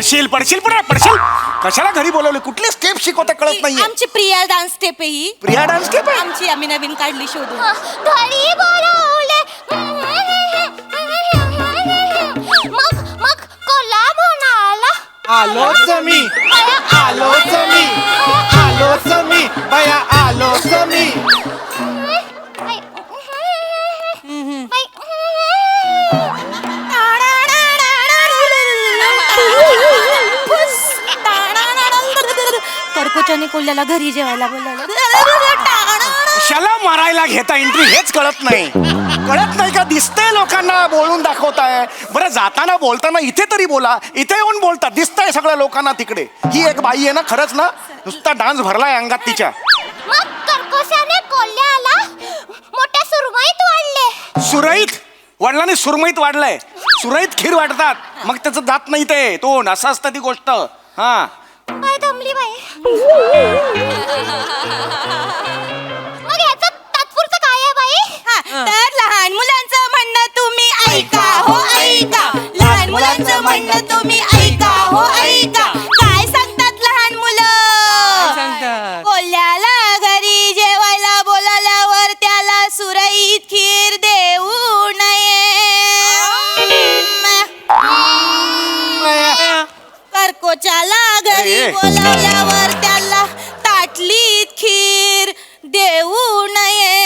पडशील पडशील पडशील कशाला घरी बोलवले कुठले स्टेप शिकवता कळत नाहीये आमची प्रिया डान्स स्टेप आहे ही प्रिया डान्स स्टेप आहे आमची आम्ही नवीन काढली शोधून घरी बोलवले मग कोला म्हणाला आलोच मी बया आलोच मी कर्कोच्याने कोल्ह्याला घरी जेवायला बोलवलं कशाला मारायला घेता एंट्री हेच कळत नाही का दिसतंय लोकांना बोलून दाखवताय बरं जाताना बोलताना इथे तरी बोला इथे येऊन बोलता दिसतंय सगळ्या लोकांना तिकडे ही एक बाई आहे ना खरंच ना नुसता डान्स भरलाय अंगात तिच्या मग कर्कोशाने कोल्ह्याला मोठ्या सुरमईत वाढले सुरईत वडिलांनी सुरमईत वाढलाय सुरईत खीर वाटतात मग त्याचं जात नाही ते तोंड असं असतं ती गोष्ट हा काय दमली बाई मग याचं तात्पुरतं काय आहे बाई तर लहान मुलांचं म्हणणं तुम्ही ऐका हो ऐका लहान मुलांचं म्हणणं तुम्ही ऐका हो ऐका काय सांगतात लहान मुलं कोल्ह्याला घरी जेवायला बोलावल्यावर त्याला सुरईत खीर देऊ नये कर्कोच्याला घरी बोलावल्यावर त्याला ताटलीत खीर देऊ नये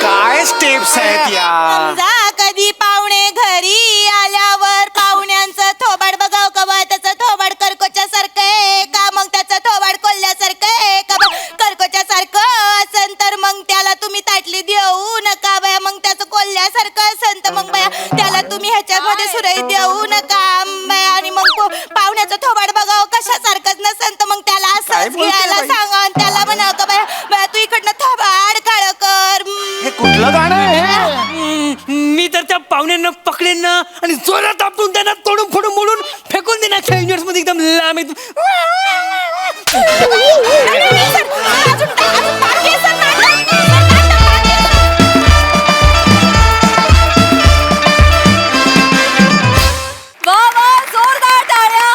काय स्टेप्स आहेत या समजा कधी पाहुणे घरी आल्यावर पाहुण्यांचं थोबाड बघाव का त्याचं थोबाड कर्कोच्या सारखं आहे का मग त्याचं थोबाड कोल्ह्यासारखं आहे का कर्कोच्या सारखं असन तर मग त्याला तुम्ही ताटली देऊ नका बया मग त्याचं कोल्ह्यासारखं असन तर मग बया त्याला तुम्ही ह्याच्यामध्ये सुरई देऊ नका बया आणि मग पाहुण्याचं थोबाड बघाव कशासारखंच नसन तर मग त्याला असंच घ्यायला सांगा आणि त्याला म्हणावं का बया तू इकडनं थोबाड काळ कर हे कुठलं गाणं आहे मी तर त्या पाहुण्यांना पकडेन ना आणि जोरात आपटून त्यांना तोडून फोडून मोडून फेकून देणार युनिव्हर्स मध्ये एकदम लांब जोरदार टाळ्या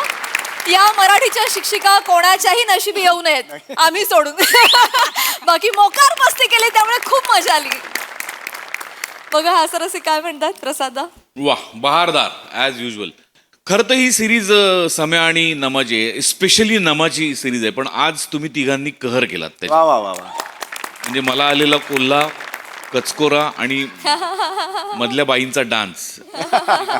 या मराठीच्या शिक्षिका कोणाच्याही नशिबी येऊ नयेत आम्ही सोडून बाकी मोकार मस्ती केली त्यामुळे खूप मजा आली बघा हा सर असे काय म्हणतात प्रसादा वा बहारदार ॲज युजल खरं तर ही सिरीज सम्या आणि नमाची स्पेशली नमाची सिरीज आहे पण आज तुम्ही तिघांनी कहर केलात त्याची वा वा वा वा म्हणजे मला आलेला कोल्हा कचकोरा आणि मधल्या बाईंचा डान्स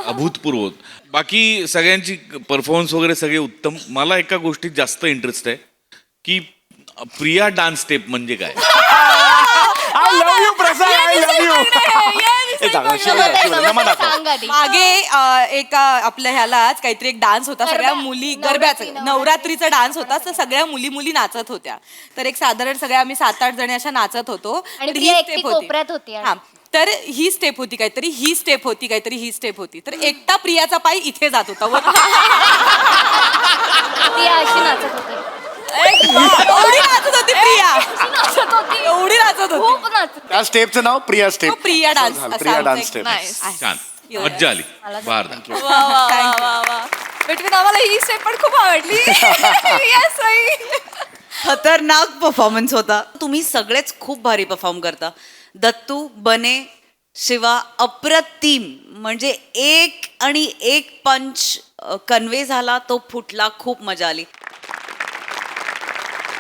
अभूतपूर्व बाकी सगळ्यांची परफॉर्मन्स वगैरे सगळे उत्तम मला एका गोष्टीत जास्त इंटरेस्ट आहे की प्रिया डान्स स्टेप म्हणजे काय I love you Prasad I love you मागे एका आपल्या ह्यालाच काहीतरी एक डान्स होता सगळ्या मुली गरब्याचा नवरात्रीचा डान्स होता तर सगळ्या मुली नाचत होत्या तर एक साधारण सगळ्या आम्ही 7-8 जणी अशा नाचत होतो आणि तर प्रिया ही एकटी step होती. कोपऱ्यात होती आणि- हा, तर ही स्टेप होती काहीतरी ही स्टेप होती काहीतरी ही स्टेप होती तर एकटा प्रियाचा पाय इथे जात होता वर. ती अशी नाचत होती एवढी नाचत होती प्रिया नाचत होती एवढी नाचत होती खूप नाचत त्या स्टेपचं नाव प्रिया तो step Priya dance Priya dance step छान मज्जा आली बहारदार वा वा वा वा वा बिटवीन आम्हाला ही स्टेप पण खूप आवडली Yes, आई. खतरनाक परफॉर्मन्स होता तुम्ही सगळेच खूप भारी परफॉर्म करता दत्तू बने शिवा अप्रतिम म्हणजे एक आणि एक पंच कन्वे झाला तो फुटला खूप मजा आली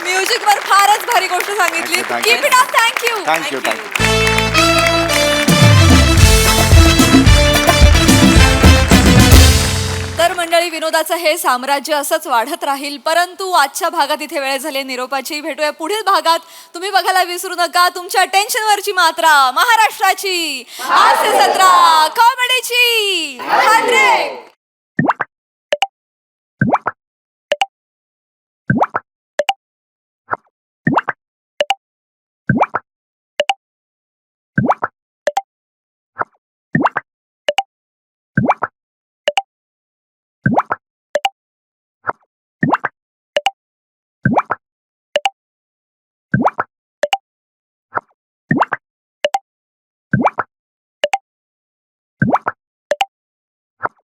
म्युझिक वर फारच भारी गोष्ट सांगितली Thank you, thank you. Keep it up thank you thank you thank you तर मंडळी विनोदाचं हे साम्राज्य असंच वाढत राहील परंतु आजच्या भागात इथे वेळ झाली निरोपाची भेटूया पुढील भागात तुम्ही बघायला विसरू नका तुमच्या टेन्शनवरची मात्रा महाराष्ट्राची हास्य जत्रा कॉमेडीची 100